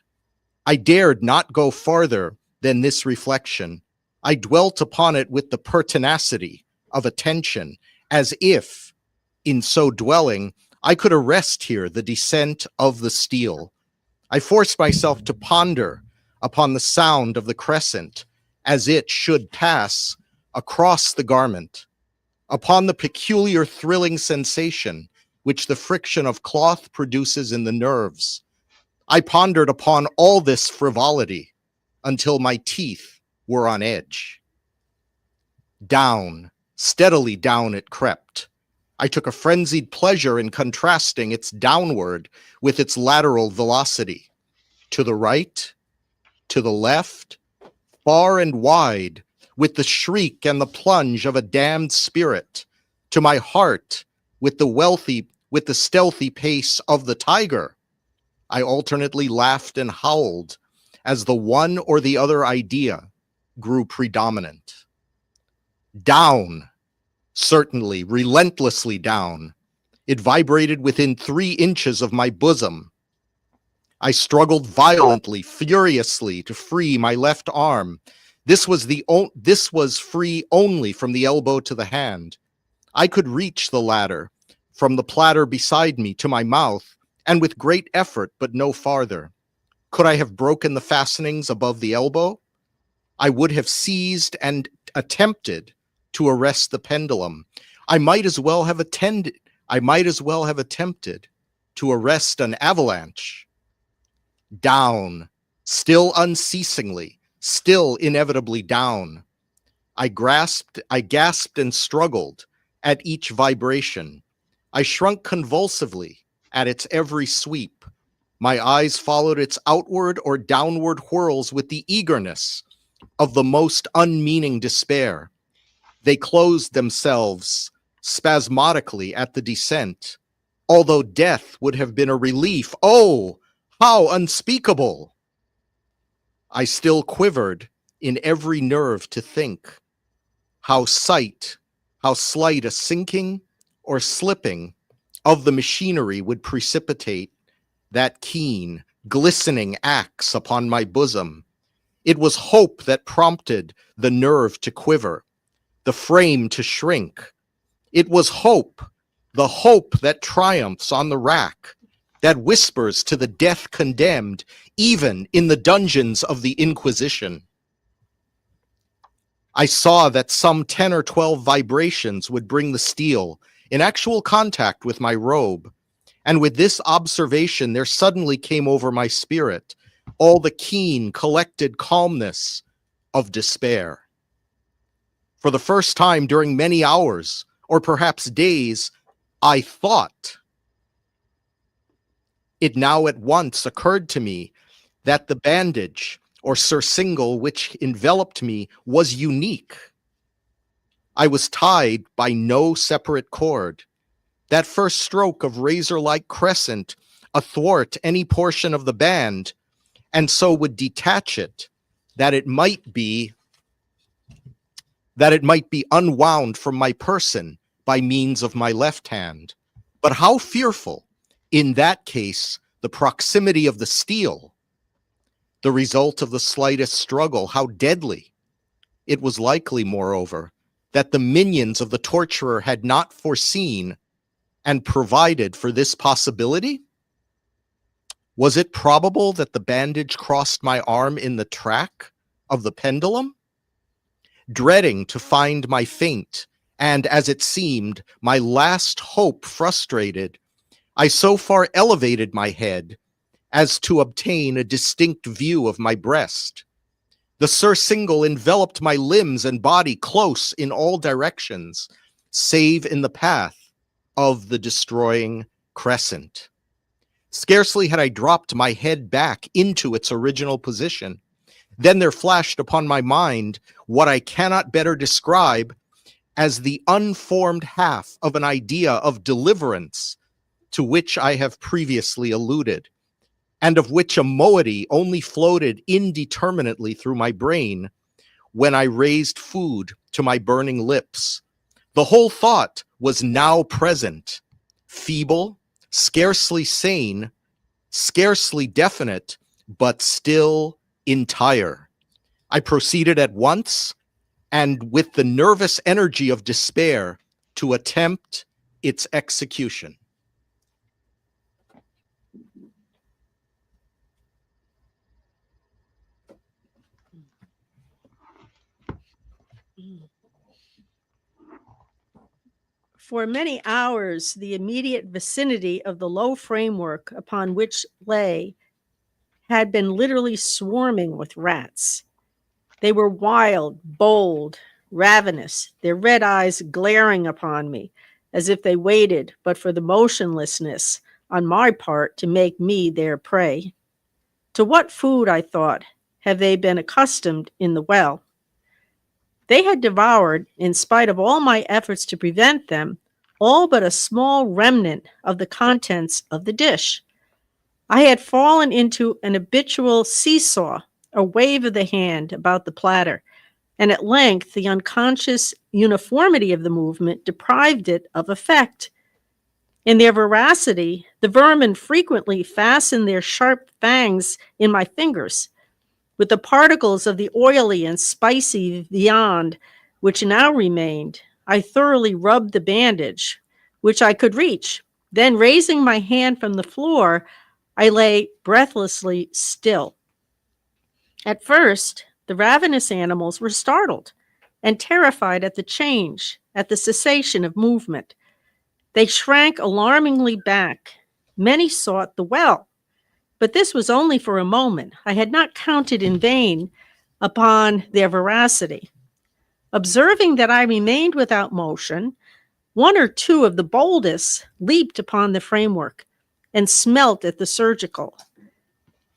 I dared not go farther than this reflection. I dwelt upon it with the pertinacity of attention, as if, in so dwelling, I could arrest here the descent of the steel. I forced myself to ponder upon the sound of the crescent as it should pass across the garment, upon the peculiar thrilling sensation which the friction of cloth produces in the nerves. I pondered upon all this frivolity until my teeth were on edge. Down, steadily down it crept. I took a frenzied pleasure in contrasting its downward with its lateral velocity. To the right, to the left, far and wide, with the shriek and the plunge of a damned spirit, to my heart, with the stealthy pace of the tiger. I alternately laughed and howled as the one or the other idea grew predominant. Down, certainly, relentlessly down. It vibrated within 3 inches of my bosom. I struggled violently, furiously to free my left arm. This was free only from the elbow to the hand. I could reach the ladder from the platter beside me to my mouth, and with great effort, but no farther. Could I have broken the fastenings above the elbow? I would have seized and attempted to arrest the pendulum. I might as well have attempted to arrest an avalanche. Down, still unceasingly, still inevitably down. I gasped and struggled at each vibration. I shrunk convulsively at its every sweep. My eyes followed its outward or downward whirls with the eagerness of the most unmeaning despair. They closed themselves spasmodically at the descent, although death would have been a relief. Oh, how unspeakable! I still quivered in every nerve to think how slight a sinking or slipping of the machinery would precipitate that keen, glistening axe upon my bosom. It was hope that prompted the nerve to quiver, the frame to shrink. It was hope, the hope that triumphs on the rack, that whispers to the death condemned, even in the dungeons of the Inquisition. I saw that some 10 or 12 vibrations would bring the steel in actual contact with my robe, and with this observation there suddenly came over my spirit all the keen, collected calmness of despair. For the first time during many hours, or perhaps days, I thought. It now at once occurred to me that the bandage or surcingle which enveloped me was unique. I was tied by no separate cord. That first stroke of razor-like crescent athwart any portion of the band, and so would detach it, that it might be that it might be unwound from my person by means of my left hand. But how fearful, in that case, the proximity of the steel, the result of the slightest struggle, how deadly. It was likely, moreover, that the minions of the torturer had not foreseen and provided for this possibility. Was it probable that the bandage crossed my arm in the track of the pendulum? Dreading to find my feint, and as it seemed, my last hope frustrated, I so far elevated my head as to obtain a distinct view of my breast. The surcingle enveloped my limbs and body close in all directions, save in the path of the destroying crescent. Scarcely had I dropped my head back into its original position, then there flashed upon my mind what I cannot better describe as the unformed half of an idea of deliverance to which I have previously alluded, and of which a moiety only floated indeterminately through my brain when I raised food to my burning lips. The whole thought was now present, feeble, scarcely sane, scarcely definite, but still entire. I proceeded at once, and with the nervous energy of despair, to attempt its execution. For many hours, the immediate vicinity of the low framework upon which lay had been literally swarming with rats. They were wild, bold, ravenous, their red eyes glaring upon me, as if they waited but for the motionlessness on my part to make me their prey. To what food, I thought, have they been accustomed in the well? They had devoured, in spite of all my efforts to prevent them, all but a small remnant of the contents of the dish. I had fallen into an habitual seesaw, a wave of the hand about the platter, and at length the unconscious uniformity of the movement deprived it of effect. In their voracity, the vermin frequently fastened their sharp fangs in my fingers. With the particles of the oily and spicy viand which now remained, I thoroughly rubbed the bandage, which I could reach. Then, raising my hand from the floor, I lay breathlessly still. At first, the ravenous animals were startled and terrified at the change, at the cessation of movement. They shrank alarmingly back. Many sought the well, but this was only for a moment. I had not counted in vain upon their voracity. Observing that I remained without motion, one or two of the boldest leaped upon the framework and smelt at the surgical.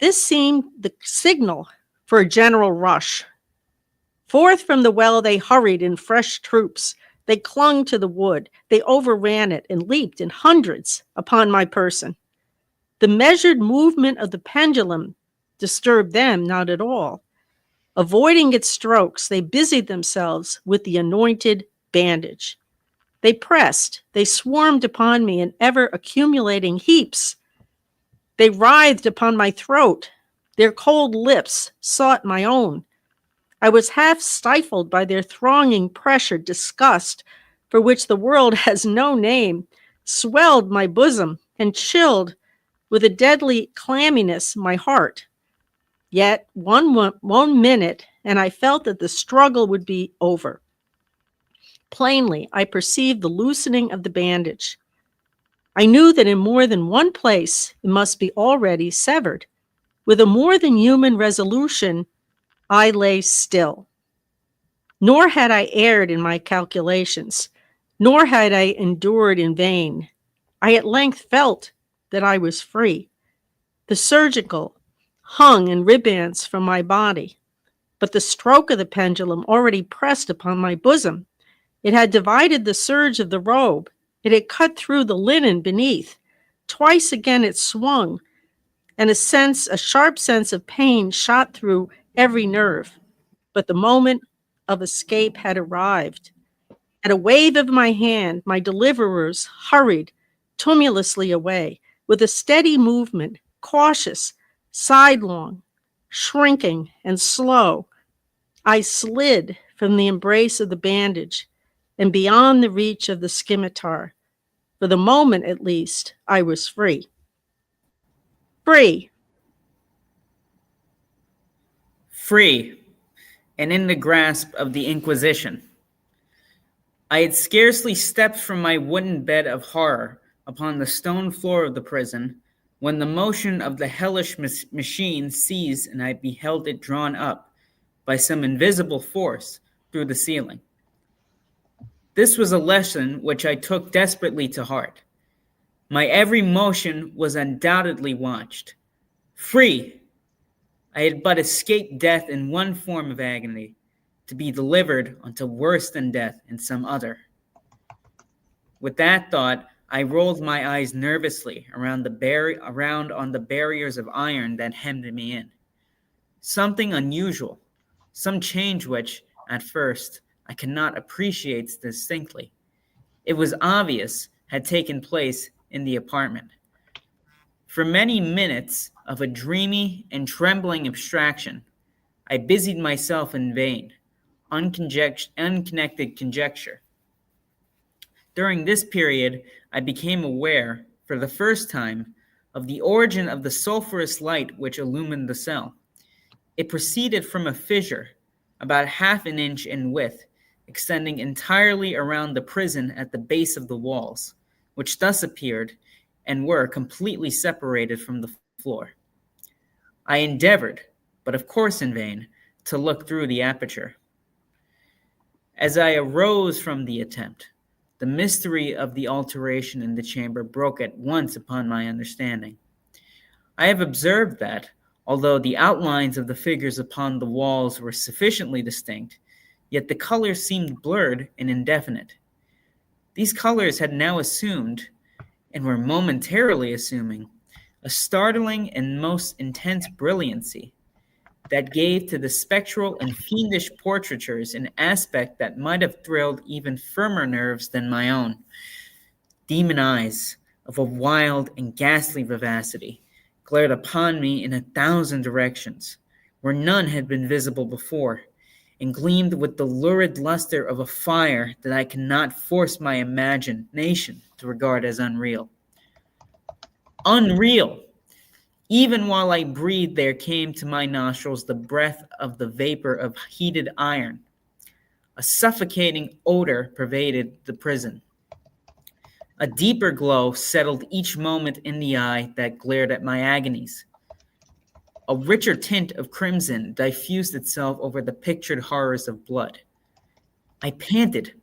This seemed the signal for a general rush. Forth from the well they hurried in fresh troops. They clung to the wood. They overran it and leaped in hundreds upon my person. The measured movement of the pendulum disturbed them not at all. Avoiding its strokes, they busied themselves with the anointed bandage. They pressed, they swarmed upon me in ever accumulating heaps. They writhed upon my throat. Their cold lips sought my own. I was half stifled by their thronging pressure. Disgust, for which the world has no name, swelled my bosom and chilled with a deadly clamminess my heart. Yet one minute, and I felt that the struggle would be over. Plainly, I perceived the loosening of the bandage. I knew that in more than one place it must be already severed. With a more than human resolution, I lay still. Nor had I erred in my calculations, nor had I endured in vain. I at length felt that I was free. The surgical hung in ribands from my body, but the stroke of the pendulum already pressed upon my bosom. It had divided the serge of the robe. It had cut through the linen beneath. Twice again it swung, and a sharp sense of pain shot through every nerve. But the moment of escape had arrived. At a wave of my hand, my deliverers hurried tumultuously away with a steady movement, cautious, sidelong, shrinking, and slow. I slid from the embrace of the bandage and beyond the reach of the scimitar. For the moment, at least, I was free. Free. Free, and in the grasp of the Inquisition. I had scarcely stepped from my wooden bed of horror upon the stone floor of the prison when the motion of the hellish machine ceased and I beheld it drawn up by some invisible force through the ceiling. This was a lesson which I took desperately to heart. My every motion was undoubtedly watched. Free! I had but escaped death in one form of agony, to be delivered unto worse than death in some other. With that thought, I rolled my eyes nervously around on the barriers of iron that hemmed me in. Something unusual, some change which, at first, I could not appreciate distinctly. It was obvious had taken place in the apartment. For many minutes of a dreamy and trembling abstraction, I busied myself in vain, unconnected conjecture. During this period, I became aware, for the first time, of the origin of the sulphurous light which illumined the cell. It proceeded from a fissure, about half an inch in width, extending entirely around the prison at the base of the walls, which thus appeared and were completely separated from the floor. I endeavored, but of course in vain, to look through the aperture. As I arose from the attempt, the mystery of the alteration in the chamber broke at once upon my understanding. I have observed that, although the outlines of the figures upon the walls were sufficiently distinct, yet the colors seemed blurred and indefinite. These colors had now assumed, and were momentarily assuming, a startling and most intense brilliancy that gave to the spectral and fiendish portraitures an aspect that might have thrilled even firmer nerves than my own. Demon eyes of a wild and ghastly vivacity glared upon me in 1,000 directions, where none had been visible before, and gleamed with the lurid luster of a fire that I cannot force my imagination to regard as unreal. Unreal! Even while I breathed, there came to my nostrils the breath of the vapor of heated iron. A suffocating odor pervaded the prison. A deeper glow settled each moment in the eye that glared at my agonies. A richer tint of crimson diffused itself over the pictured horrors of blood. I panted.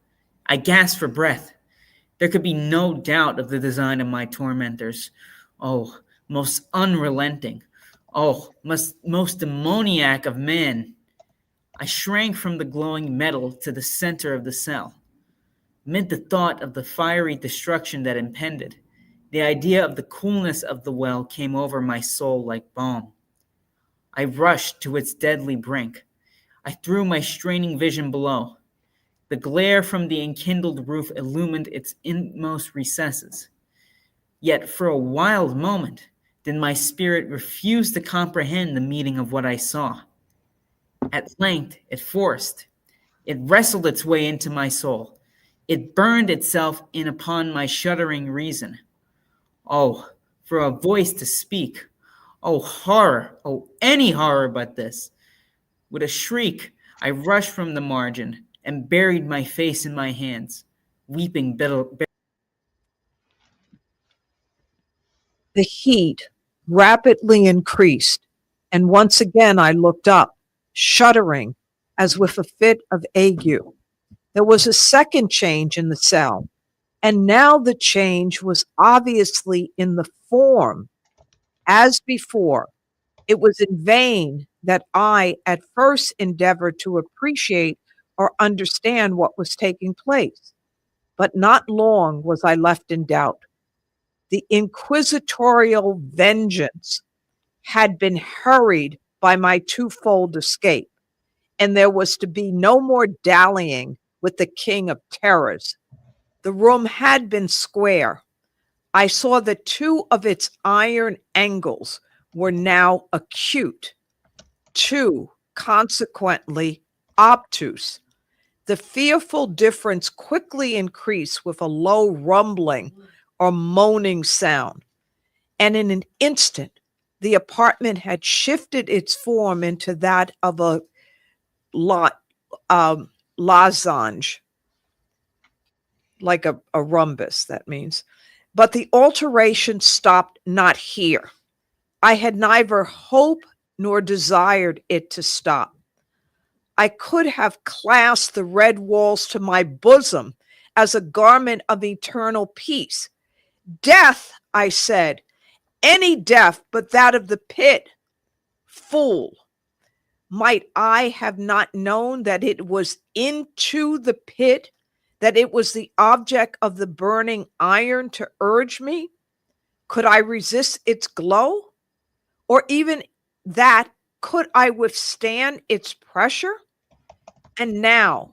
I gasped for breath. There could be no doubt of the design of my tormentors. Oh, most unrelenting. Oh, most demoniac of men. I shrank from the glowing metal to the center of the cell. Amid the thought of the fiery destruction that impended, the idea of the coolness of the well came over my soul like balm. I rushed to its deadly brink. I threw my straining vision below. The glare from the enkindled roof illumined its inmost recesses. Yet for a wild moment did my spirit refuse to comprehend the meaning of what I saw. At length it wrestled its way into my soul. It burned itself in upon my shuddering reason. Oh, for a voice to speak. Oh, horror. Oh, any horror but this. With a shriek, I rushed from the margin and buried my face in my hands, weeping bitterly. The heat rapidly increased, and once again I looked up, shuddering as with a fit of ague. There was a second change in the cell, and now the change was obviously in the form. As before, it was in vain that I at first endeavored to appreciate or understand what was taking place. But not long was I left in doubt. The inquisitorial vengeance had been hurried by my twofold escape, and there was to be no more dallying with the king of terrors. The room had been square. I saw that two of its iron angles were now acute, two consequently obtuse. The fearful difference quickly increased with a low rumbling or moaning sound, and in an instant the apartment had shifted its form into that of a lozenge, like a rhombus, that means. But the alteration stopped not here. I had neither hope nor desired it to stop. I could have clasped the red walls to my bosom as a garment of eternal peace. Death, I said, any death but that of the pit. Fool, might I have not known that it was into the pit, that it was the object of the burning iron to urge me? Could I resist its glow? Or even that, could I withstand its pressure? And now,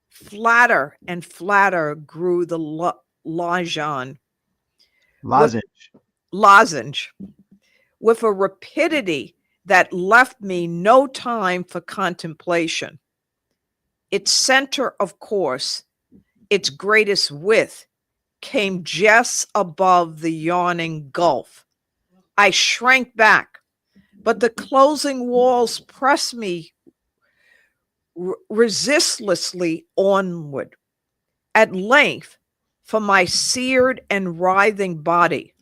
flatter and flatter grew the lozenge, Lozenge. with a rapidity that left me no time for contemplation. Its center, of course, its greatest width, came just above the yawning gulf. I shrank back, but the closing walls pressed me resistlessly onward. At length, for my seared and writhing body,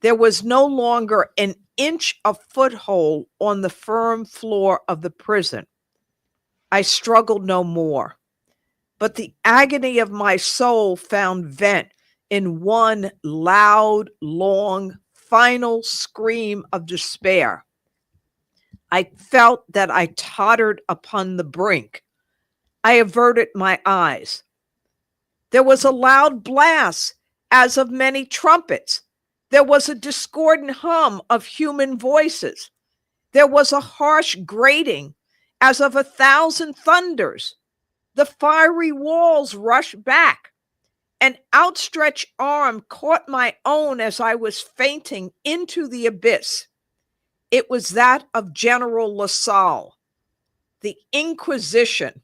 there was no longer an inch of foothold on the firm floor of the prison. I struggled no more, but the agony of my soul found vent in one loud, long, final scream of despair. I felt that I tottered upon the brink. I averted my eyes. There was a loud blast as of many trumpets. There was a discordant hum of human voices. There was a harsh grating as of 1,000 thunders. The fiery walls rushed back. An outstretched arm caught my own as I was fainting into the abyss. It was that of General LaSalle. The Inquisition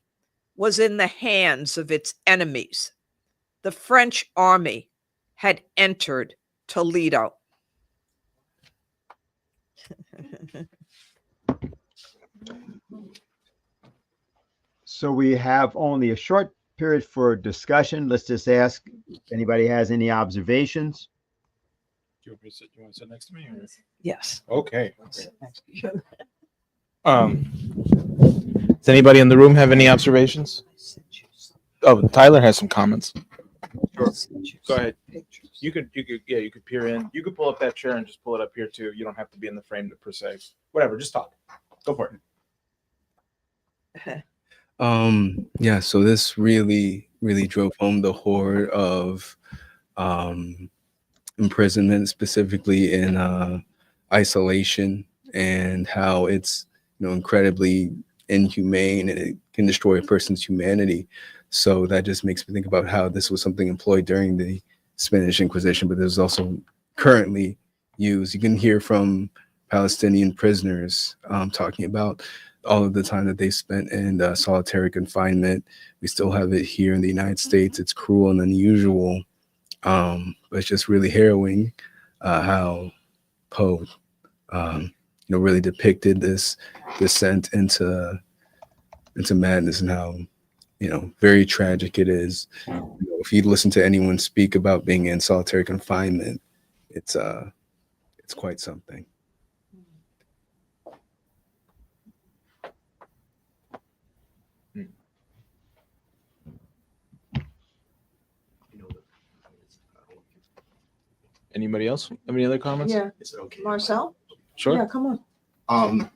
was in the hands of its enemies. The French army had entered Toledo. So we have only a short period for discussion. Let's just ask if anybody has any observations. Do you want to sit next to me? Or? Yes. Okay. Does anybody in the room have any observations? Oh, Tyler has some comments. Sure. Go ahead. You could peer in. You could pull up that chair and just pull it up here too. You don't have to be in the frame per se. Whatever, just talk. Go for it. Yeah, so this really drove home the horror of imprisonment, specifically in isolation, and how it's incredibly inhumane and it can destroy a person's humanity. So that just makes me think about how this was something employed during the Spanish Inquisition, but there's also currently used. You can hear from Palestinian prisoners talking about all of the time that they spent in solitary confinement. We still have it here in the United States. It's cruel and unusual, but it's just really harrowing how Poe, really depicted this descent into madness, and how very tragic it is. If you listen to anyone speak about being in solitary confinement, it's quite something. Anybody else? Any other comments? Yeah. Is it okay? Marcel? Sure. Yeah, come on.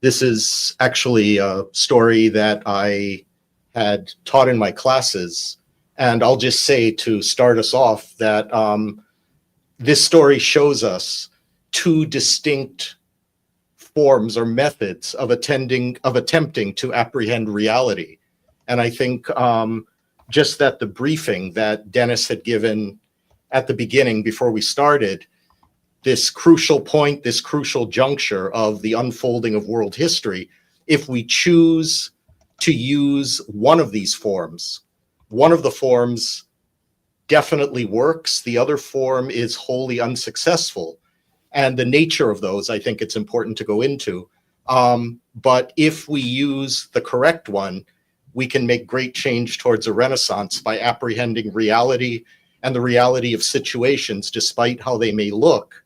This is actually a story that I had taught in my classes. And I'll just say to start us off that this story shows us two distinct forms or methods of attempting to apprehend reality. And I think just that the briefing that Dennis had given at the beginning before we started, this crucial point, this crucial juncture of the unfolding of world history, if we choose to use one of these forms, one of the forms definitely works, the other form is wholly unsuccessful. And the nature of those, I think it's important to go into. But if we use the correct one, we can make great change towards a renaissance by apprehending reality and the reality of situations, despite how they may look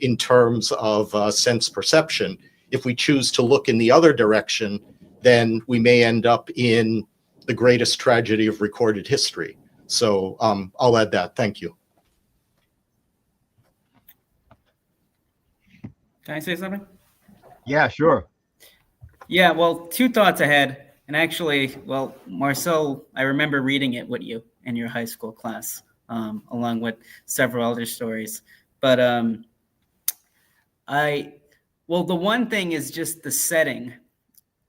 in terms of sense perception. If we choose to look in the other direction, then we may end up in the greatest tragedy of recorded history. So I'll add that. Thank you. Can I say something? Yeah, sure. Yeah, well, two thoughts ahead. And actually, well, Marcel, I remember reading it with you in your high school class, along with several other stories. But the one thing is just the setting.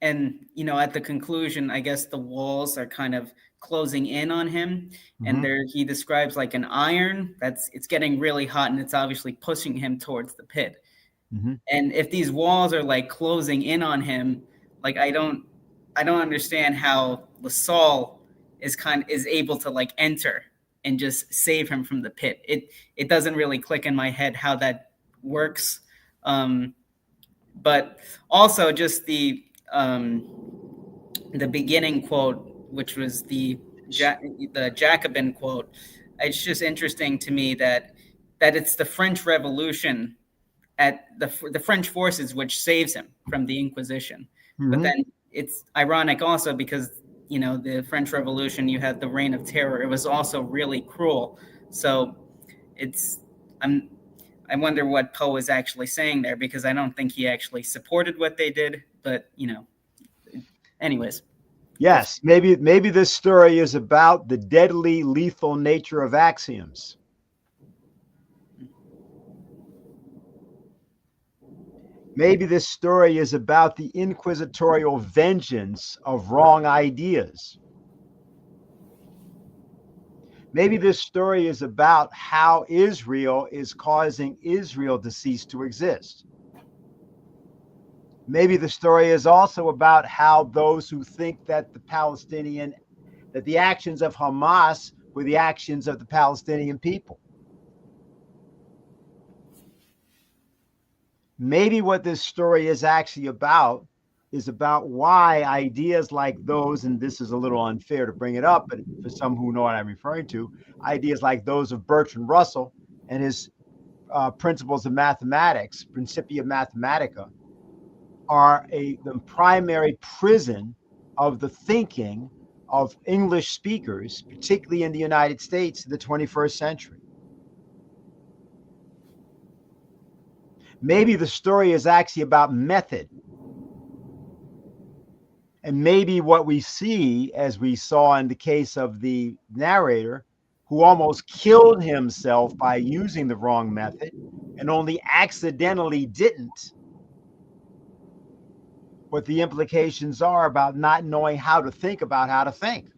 And, at the conclusion, I guess the walls are kind of closing in on him. And there he describes like an iron it's getting really hot, and it's obviously pushing him towards the pit. And if these walls are like closing in on him, like I don't understand how LaSalle is able to like enter and just save him from the pit. It doesn't really click in my head how that works. But also just the beginning quote, which was the Jacobin quote. It's just interesting to me that it's the French Revolution at the French forces which saves him from the Inquisition. But then it's ironic also because the French Revolution, you had the Reign of Terror. It was also really cruel. So I wonder what Poe is actually saying there, because I don't think he actually supported what they did. But anyways. Yes, maybe this story is about the deadly, lethal nature of axioms. Maybe this story is about the inquisitorial vengeance of wrong ideas. Maybe this story is about how Israel is causing Israel to cease to exist. Maybe the story is also about how those who think that the actions of Hamas were the actions of the Palestinian people. Maybe what this story is actually about is about why ideas like those, and this is a little unfair to bring it up, but for some who know what I'm referring to, ideas like those of Bertrand Russell and his principles of mathematics, Principia Mathematica, are the primary prison of the thinking of English speakers, particularly in the United States in the 21st century. Maybe the story is actually about method. And maybe what we see, as we saw in the case of the narrator, who almost killed himself by using the wrong method and only accidentally didn't, what the implications are about not knowing how to think about how to think.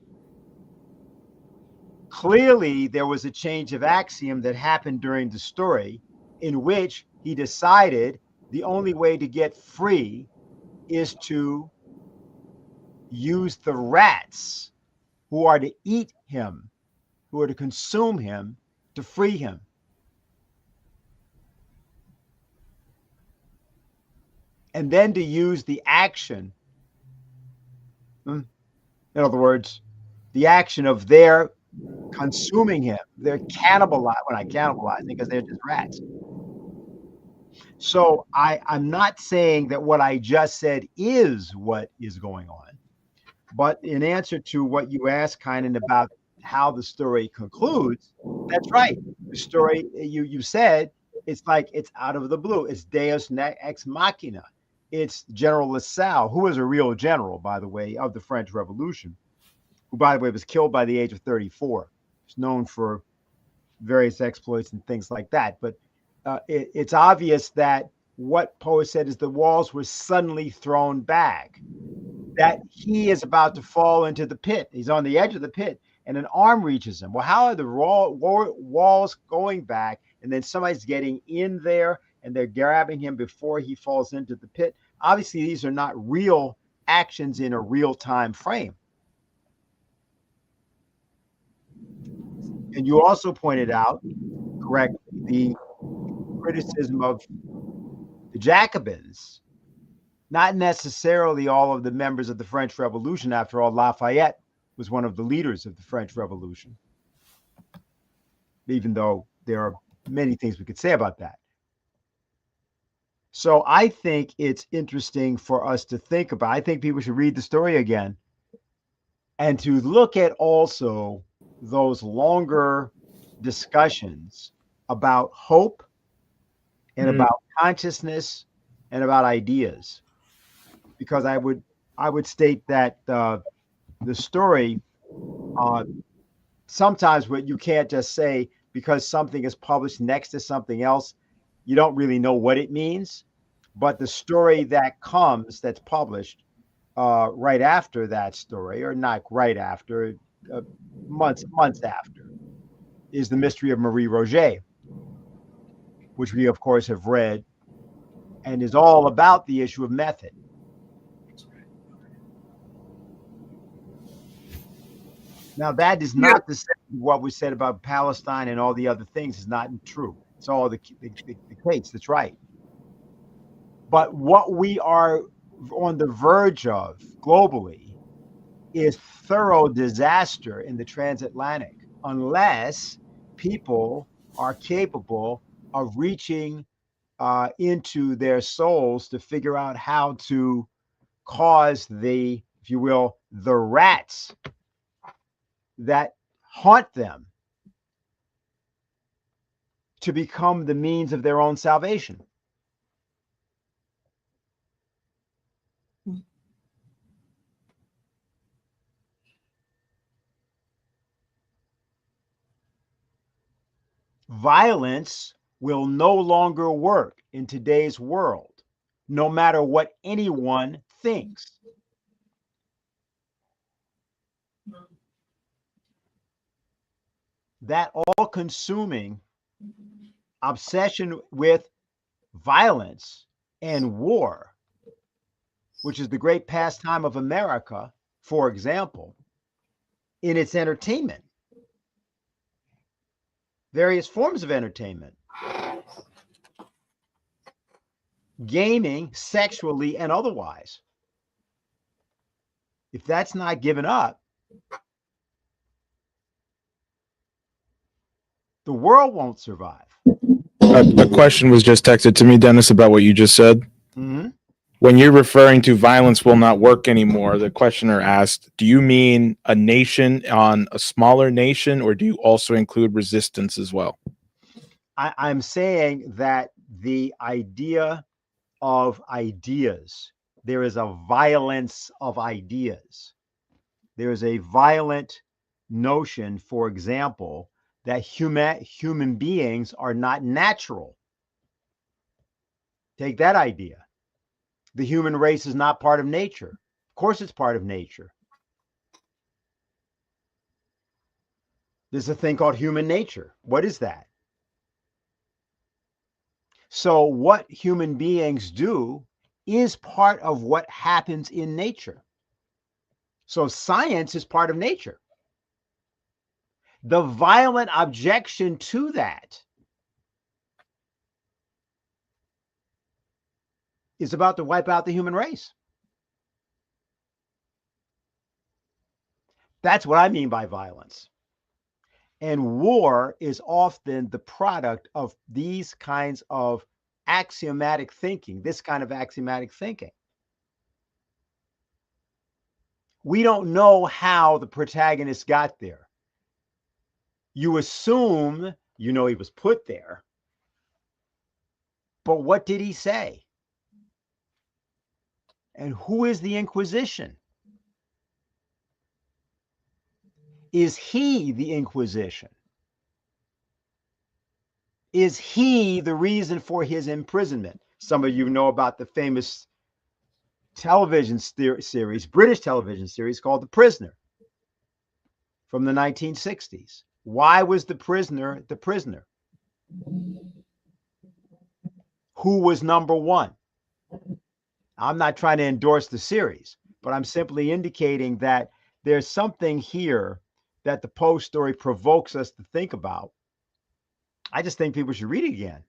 Clearly, there was a change of axiom that happened during the story in which he decided the only way to get free is to use the rats who are to eat him, who are to consume him, to free him. And then to use the action, in other words, the action of their consuming him, they're cannibalizing because they're just rats. So I'm not saying that what I just said is what is going on, but in answer to what you asked, Kynan, about how the story concludes, that's right. The story you said, it's like it's out of the blue. It's Deus ex machina. It's General LaSalle, who was a real general, by the way, of the French Revolution, who, by the way, was killed by the age of 34. He's known for various exploits and things like that. But it's obvious that what Poe said is the walls were suddenly thrown back, that he is about to fall into the pit. He's on the edge of the pit, and an arm reaches him. Well, how are the walls going back, and then somebody's getting in there, and they're grabbing him before he falls into the pit? Obviously, these are not real actions in a real time frame. And you also pointed out, correct, the criticism of the Jacobins, not necessarily all of the members of the French Revolution. After all, Lafayette was one of the leaders of the French Revolution, even though there are many things we could say about that. So I think it's interesting for us to think about. I think people should read the story again and to look at also those longer discussions about hope and about consciousness and about ideas, because I would state that the story, sometimes what you can't just say because something is published next to something else, you don't really know what it means. But the story that comes, that's published right after that story, or not right after, months after, is The Mystery of Marie Roget, which we of course have read, and is all about the issue of method. Now, that is not to say what was said about Palestine and all the other things is not true. It's all the case. That's right. But what we are on the verge of globally is thorough disaster in the transatlantic, unless people are capable of reaching into their souls to figure out how to cause the, if you will, the rats that haunt them to become the means of their own salvation. Violence will no longer work in today's world, no matter what anyone thinks. That all-consuming obsession with violence and war, which is the great pastime of America, for example, in its entertainment, various forms of entertainment, gaming, sexually and otherwise. If that's not given up, the world won't survive. A question was just texted to me, Dennis, about what you just said. Mm-hmm. When you're referring to violence will not work anymore, the questioner asked, do you mean a nation on a smaller nation, or do you also include resistance as well? I'm saying that the idea of ideas, there is a violence of ideas. There is a violent notion, for example, that human beings are not natural. Take that idea. The human race is not part of nature. Of course, it's part of nature. There's a thing called human nature. What is that? So what human beings do is part of what happens in nature. So science is part of nature. The violent objection to that is about to wipe out the human race. That's what I mean by violence. And war is often the product of these kinds of axiomatic thinking, this kind of axiomatic thinking. We don't know how the protagonist got there. You assume, you know, he was put there. But what did he say? And who is the Inquisition? Is he the Inquisition? Is he the reason for his imprisonment? Some of you know about the famous television series, British television series called The Prisoner from the 1960s. Why was the prisoner the prisoner? Who was number one? I'm not trying to endorse the series, but I'm simply indicating that there's something here that the Poe story provokes us to think about. I just think people should read it again.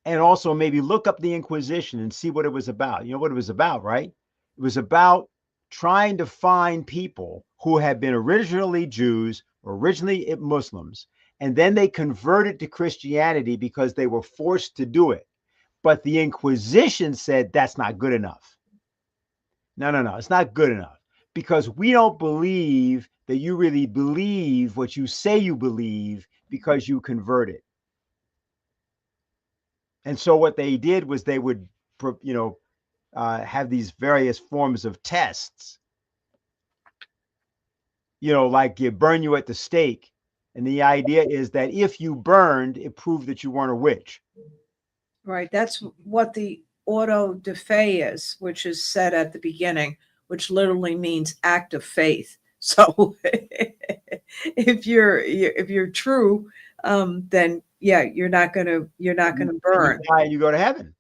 And also maybe look up the Inquisition and see what it was about. You know what it was about, right? It was about trying to find people who had been originally Jews, originally Muslims, and then they converted to Christianity because they were forced to do it. But the Inquisition said that's not good enough. No, it's not good enough, because we don't believe that you really believe what you say you believe because you converted. And so what they did was they would, have these various forms of tests, like you burn you at the stake. And the idea is that if you burned, it proved that you weren't a witch. Right. That's what the auto de fe is, which is said at the beginning, which literally means act of faith. So if you're true, then yeah, you're not gonna burn. You die and you go to heaven.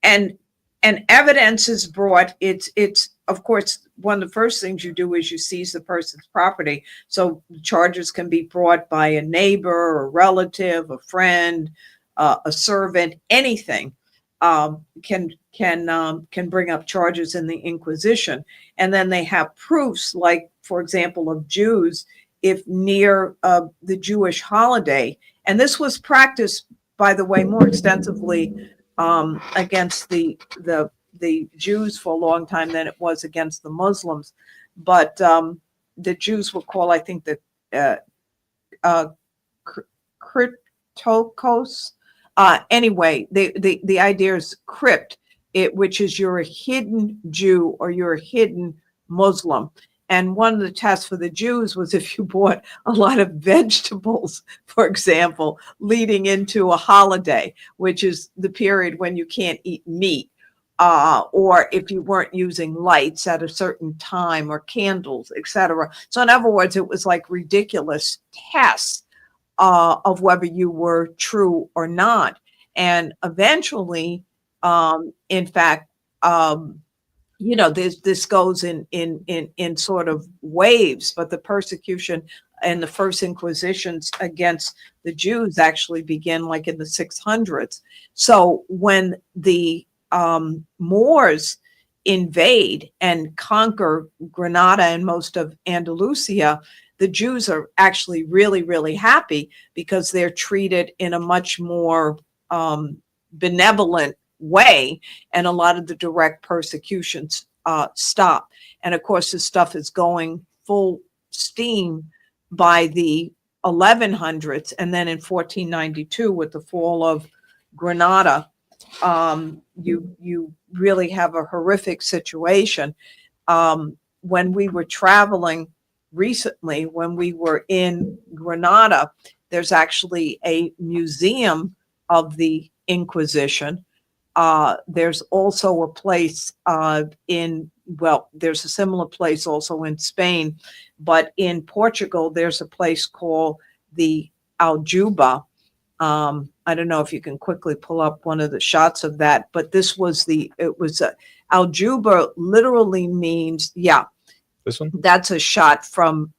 And evidence is brought. It's of course one of the first things you do is you seize the person's property. So charges can be brought by a neighbor, a relative, a friend, a servant, anything can bring up charges in the Inquisition. And then they have proofs, like, for example, of Jews, if near the Jewish holiday. And this was practiced, by the way, more extensively against the Jews for a long time than it was against the Muslims. But the Jews were called, I think, the Kritokos. Anyway, the idea is crypt, which is you're a hidden Jew or you're a hidden Muslim. And one of the tests for the Jews was if you bought a lot of vegetables, for example, leading into a holiday, which is the period when you can't eat meat, or if you weren't using lights at a certain time or candles, etc. So in other words, it was like ridiculous tests of whether you were true or not. And eventually, in fact, this goes in sort of waves, but the persecution and the first inquisitions against the Jews actually begin like in the 600s. So when the Moors invade and conquer Granada and most of Andalusia, the Jews are actually really, really happy because they're treated in a much more benevolent way, and a lot of the direct persecutions stop. And of course, this stuff is going full steam by the 1100s, and then in 1492, with the fall of Granada, you really have a horrific situation. When we were traveling recently, when we were in Granada, there's actually a museum of the Inquisition. There's also a place there's a similar place also in Spain, but in Portugal, there's a place called the Aljuba. I don't know if you can quickly pull up one of the shots of that, but Aljuba literally means, This one? that's a shot from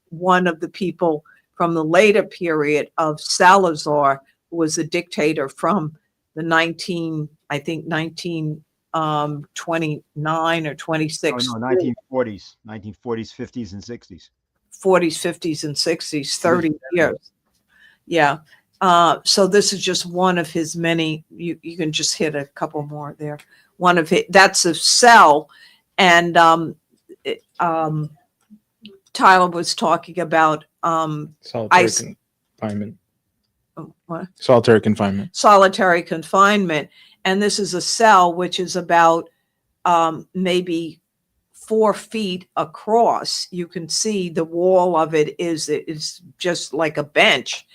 one of the people from the later period of Salazar, who was a dictator from the 1929 or 26. Oh, no, 1940s, 50s and 60s. 40s, 50s, and 60s, 30 years. Yeah. So this is just one of his many. You can just hit a couple more there. One of it, that's a cell. And Tyler was talking about solitary confinement. What? Solitary confinement. Solitary confinement. And this is a cell which is about maybe 4 feet across. You can see the wall of it is just like a bench.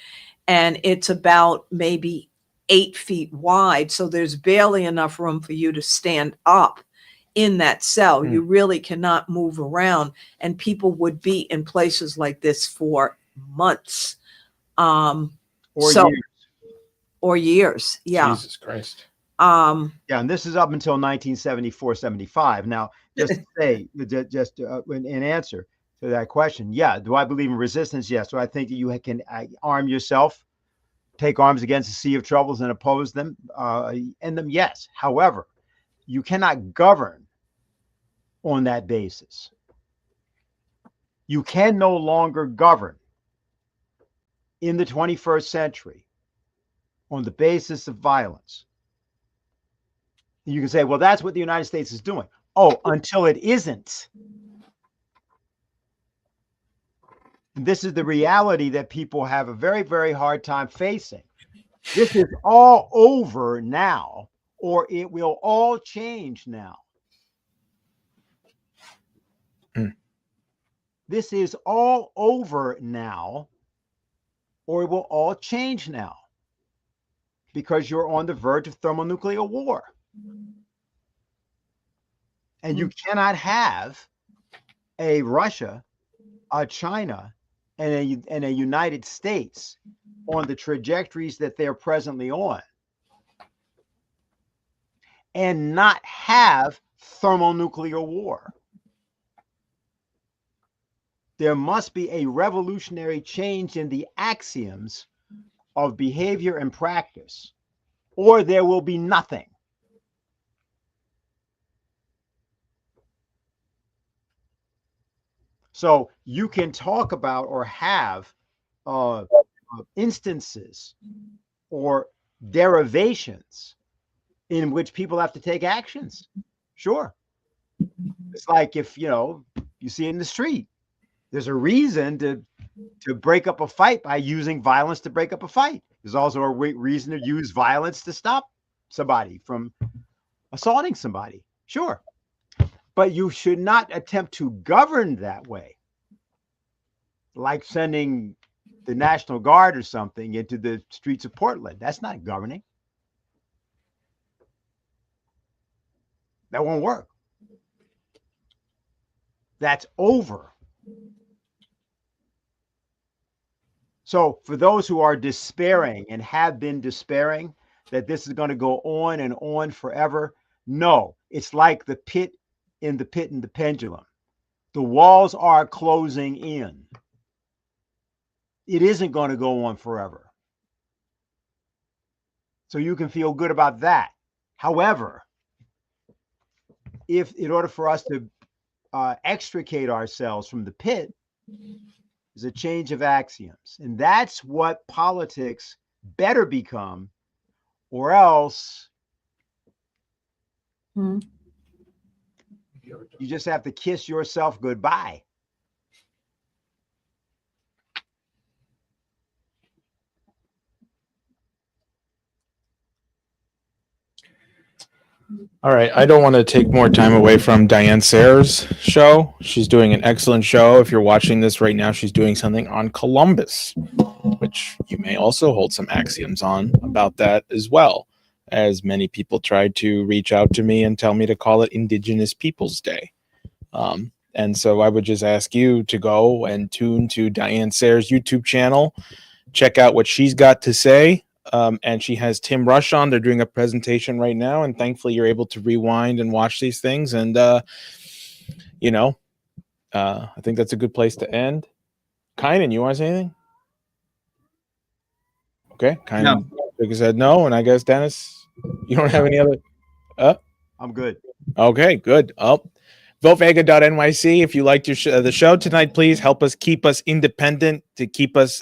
And it's about maybe 8 feet wide. So there's barely enough room for you to stand up in that cell. Hmm. You really cannot move around. And people would be in places like this for months. Or So- years. Or years. Yeah. Jesus Christ. Um, Yeah, and this is up until 1974, 75. Now, just to say, just in answer to that question, yeah, do I believe in resistance? Yes. Do I think that you can arm yourself, take arms against a sea of troubles and oppose them, end them? Yes. However, you cannot govern on that basis. You can no longer govern in the 21st century on the basis of violence. You can say, well, that's what the United States is doing. Oh, until it isn't. And this is the reality that people have a very, very hard time facing. This is all over now, or it will all change now. This is all over now, or it will all change now, because you're on the verge of thermonuclear war. And you cannot have a Russia, a China, and a United States on the trajectories that they're presently on and not have thermonuclear war. There must be a revolutionary change in the axioms of behavior and practice, or there will be nothing. So you can talk about or have instances or derivations in which people have to take actions. Sure. It's like if, you see in the street, there's a reason to break up a fight by using violence to break up a fight. There's also a reason to use violence to stop somebody from assaulting somebody. Sure. But you should not attempt to govern that way, like sending the National Guard or something into the streets of Portland. That's not governing. That won't work. That's over. So for those who are despairing and have been despairing that this is going to go on and on forever, no, it's like the pit in the pendulum. The walls are closing in. It isn't going to go on forever. So you can feel good about that. However, if in order for us to extricate ourselves from the pit, is a change of axioms. And that's what politics better become, or else you just have to kiss yourself goodbye. All right. I don't want to take more time away from Diane Sayers' show. She's doing an excellent show. If you're watching this right now, she's doing something on Columbus, which you may also hold some axioms on about that as well, as many people tried to reach out to me and tell me to call it Indigenous Peoples Day. And so I would just ask you to go and tune to Diane Sayers' YouTube channel, check out what she's got to say. And she has Tim Rush on. They're doing a presentation right now, and thankfully you're able to rewind and watch these things. And I think that's a good place to end. Kynan, you want to say anything? Okay, Kynan said no, and I guess Dennis, you don't have any other. I'm good. Okay, good. VoteVega.nyc. If you liked the show tonight, please help us keep us independent to keep us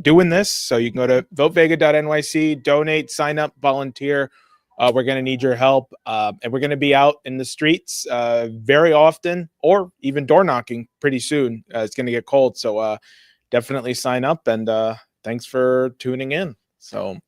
doing this. So you can go to VoteVega.nyc, donate, sign up, volunteer. We're going to need your help. And we're going to be out in the streets very often, or even door knocking pretty soon. It's going to get cold. So definitely sign up. And thanks for tuning in. So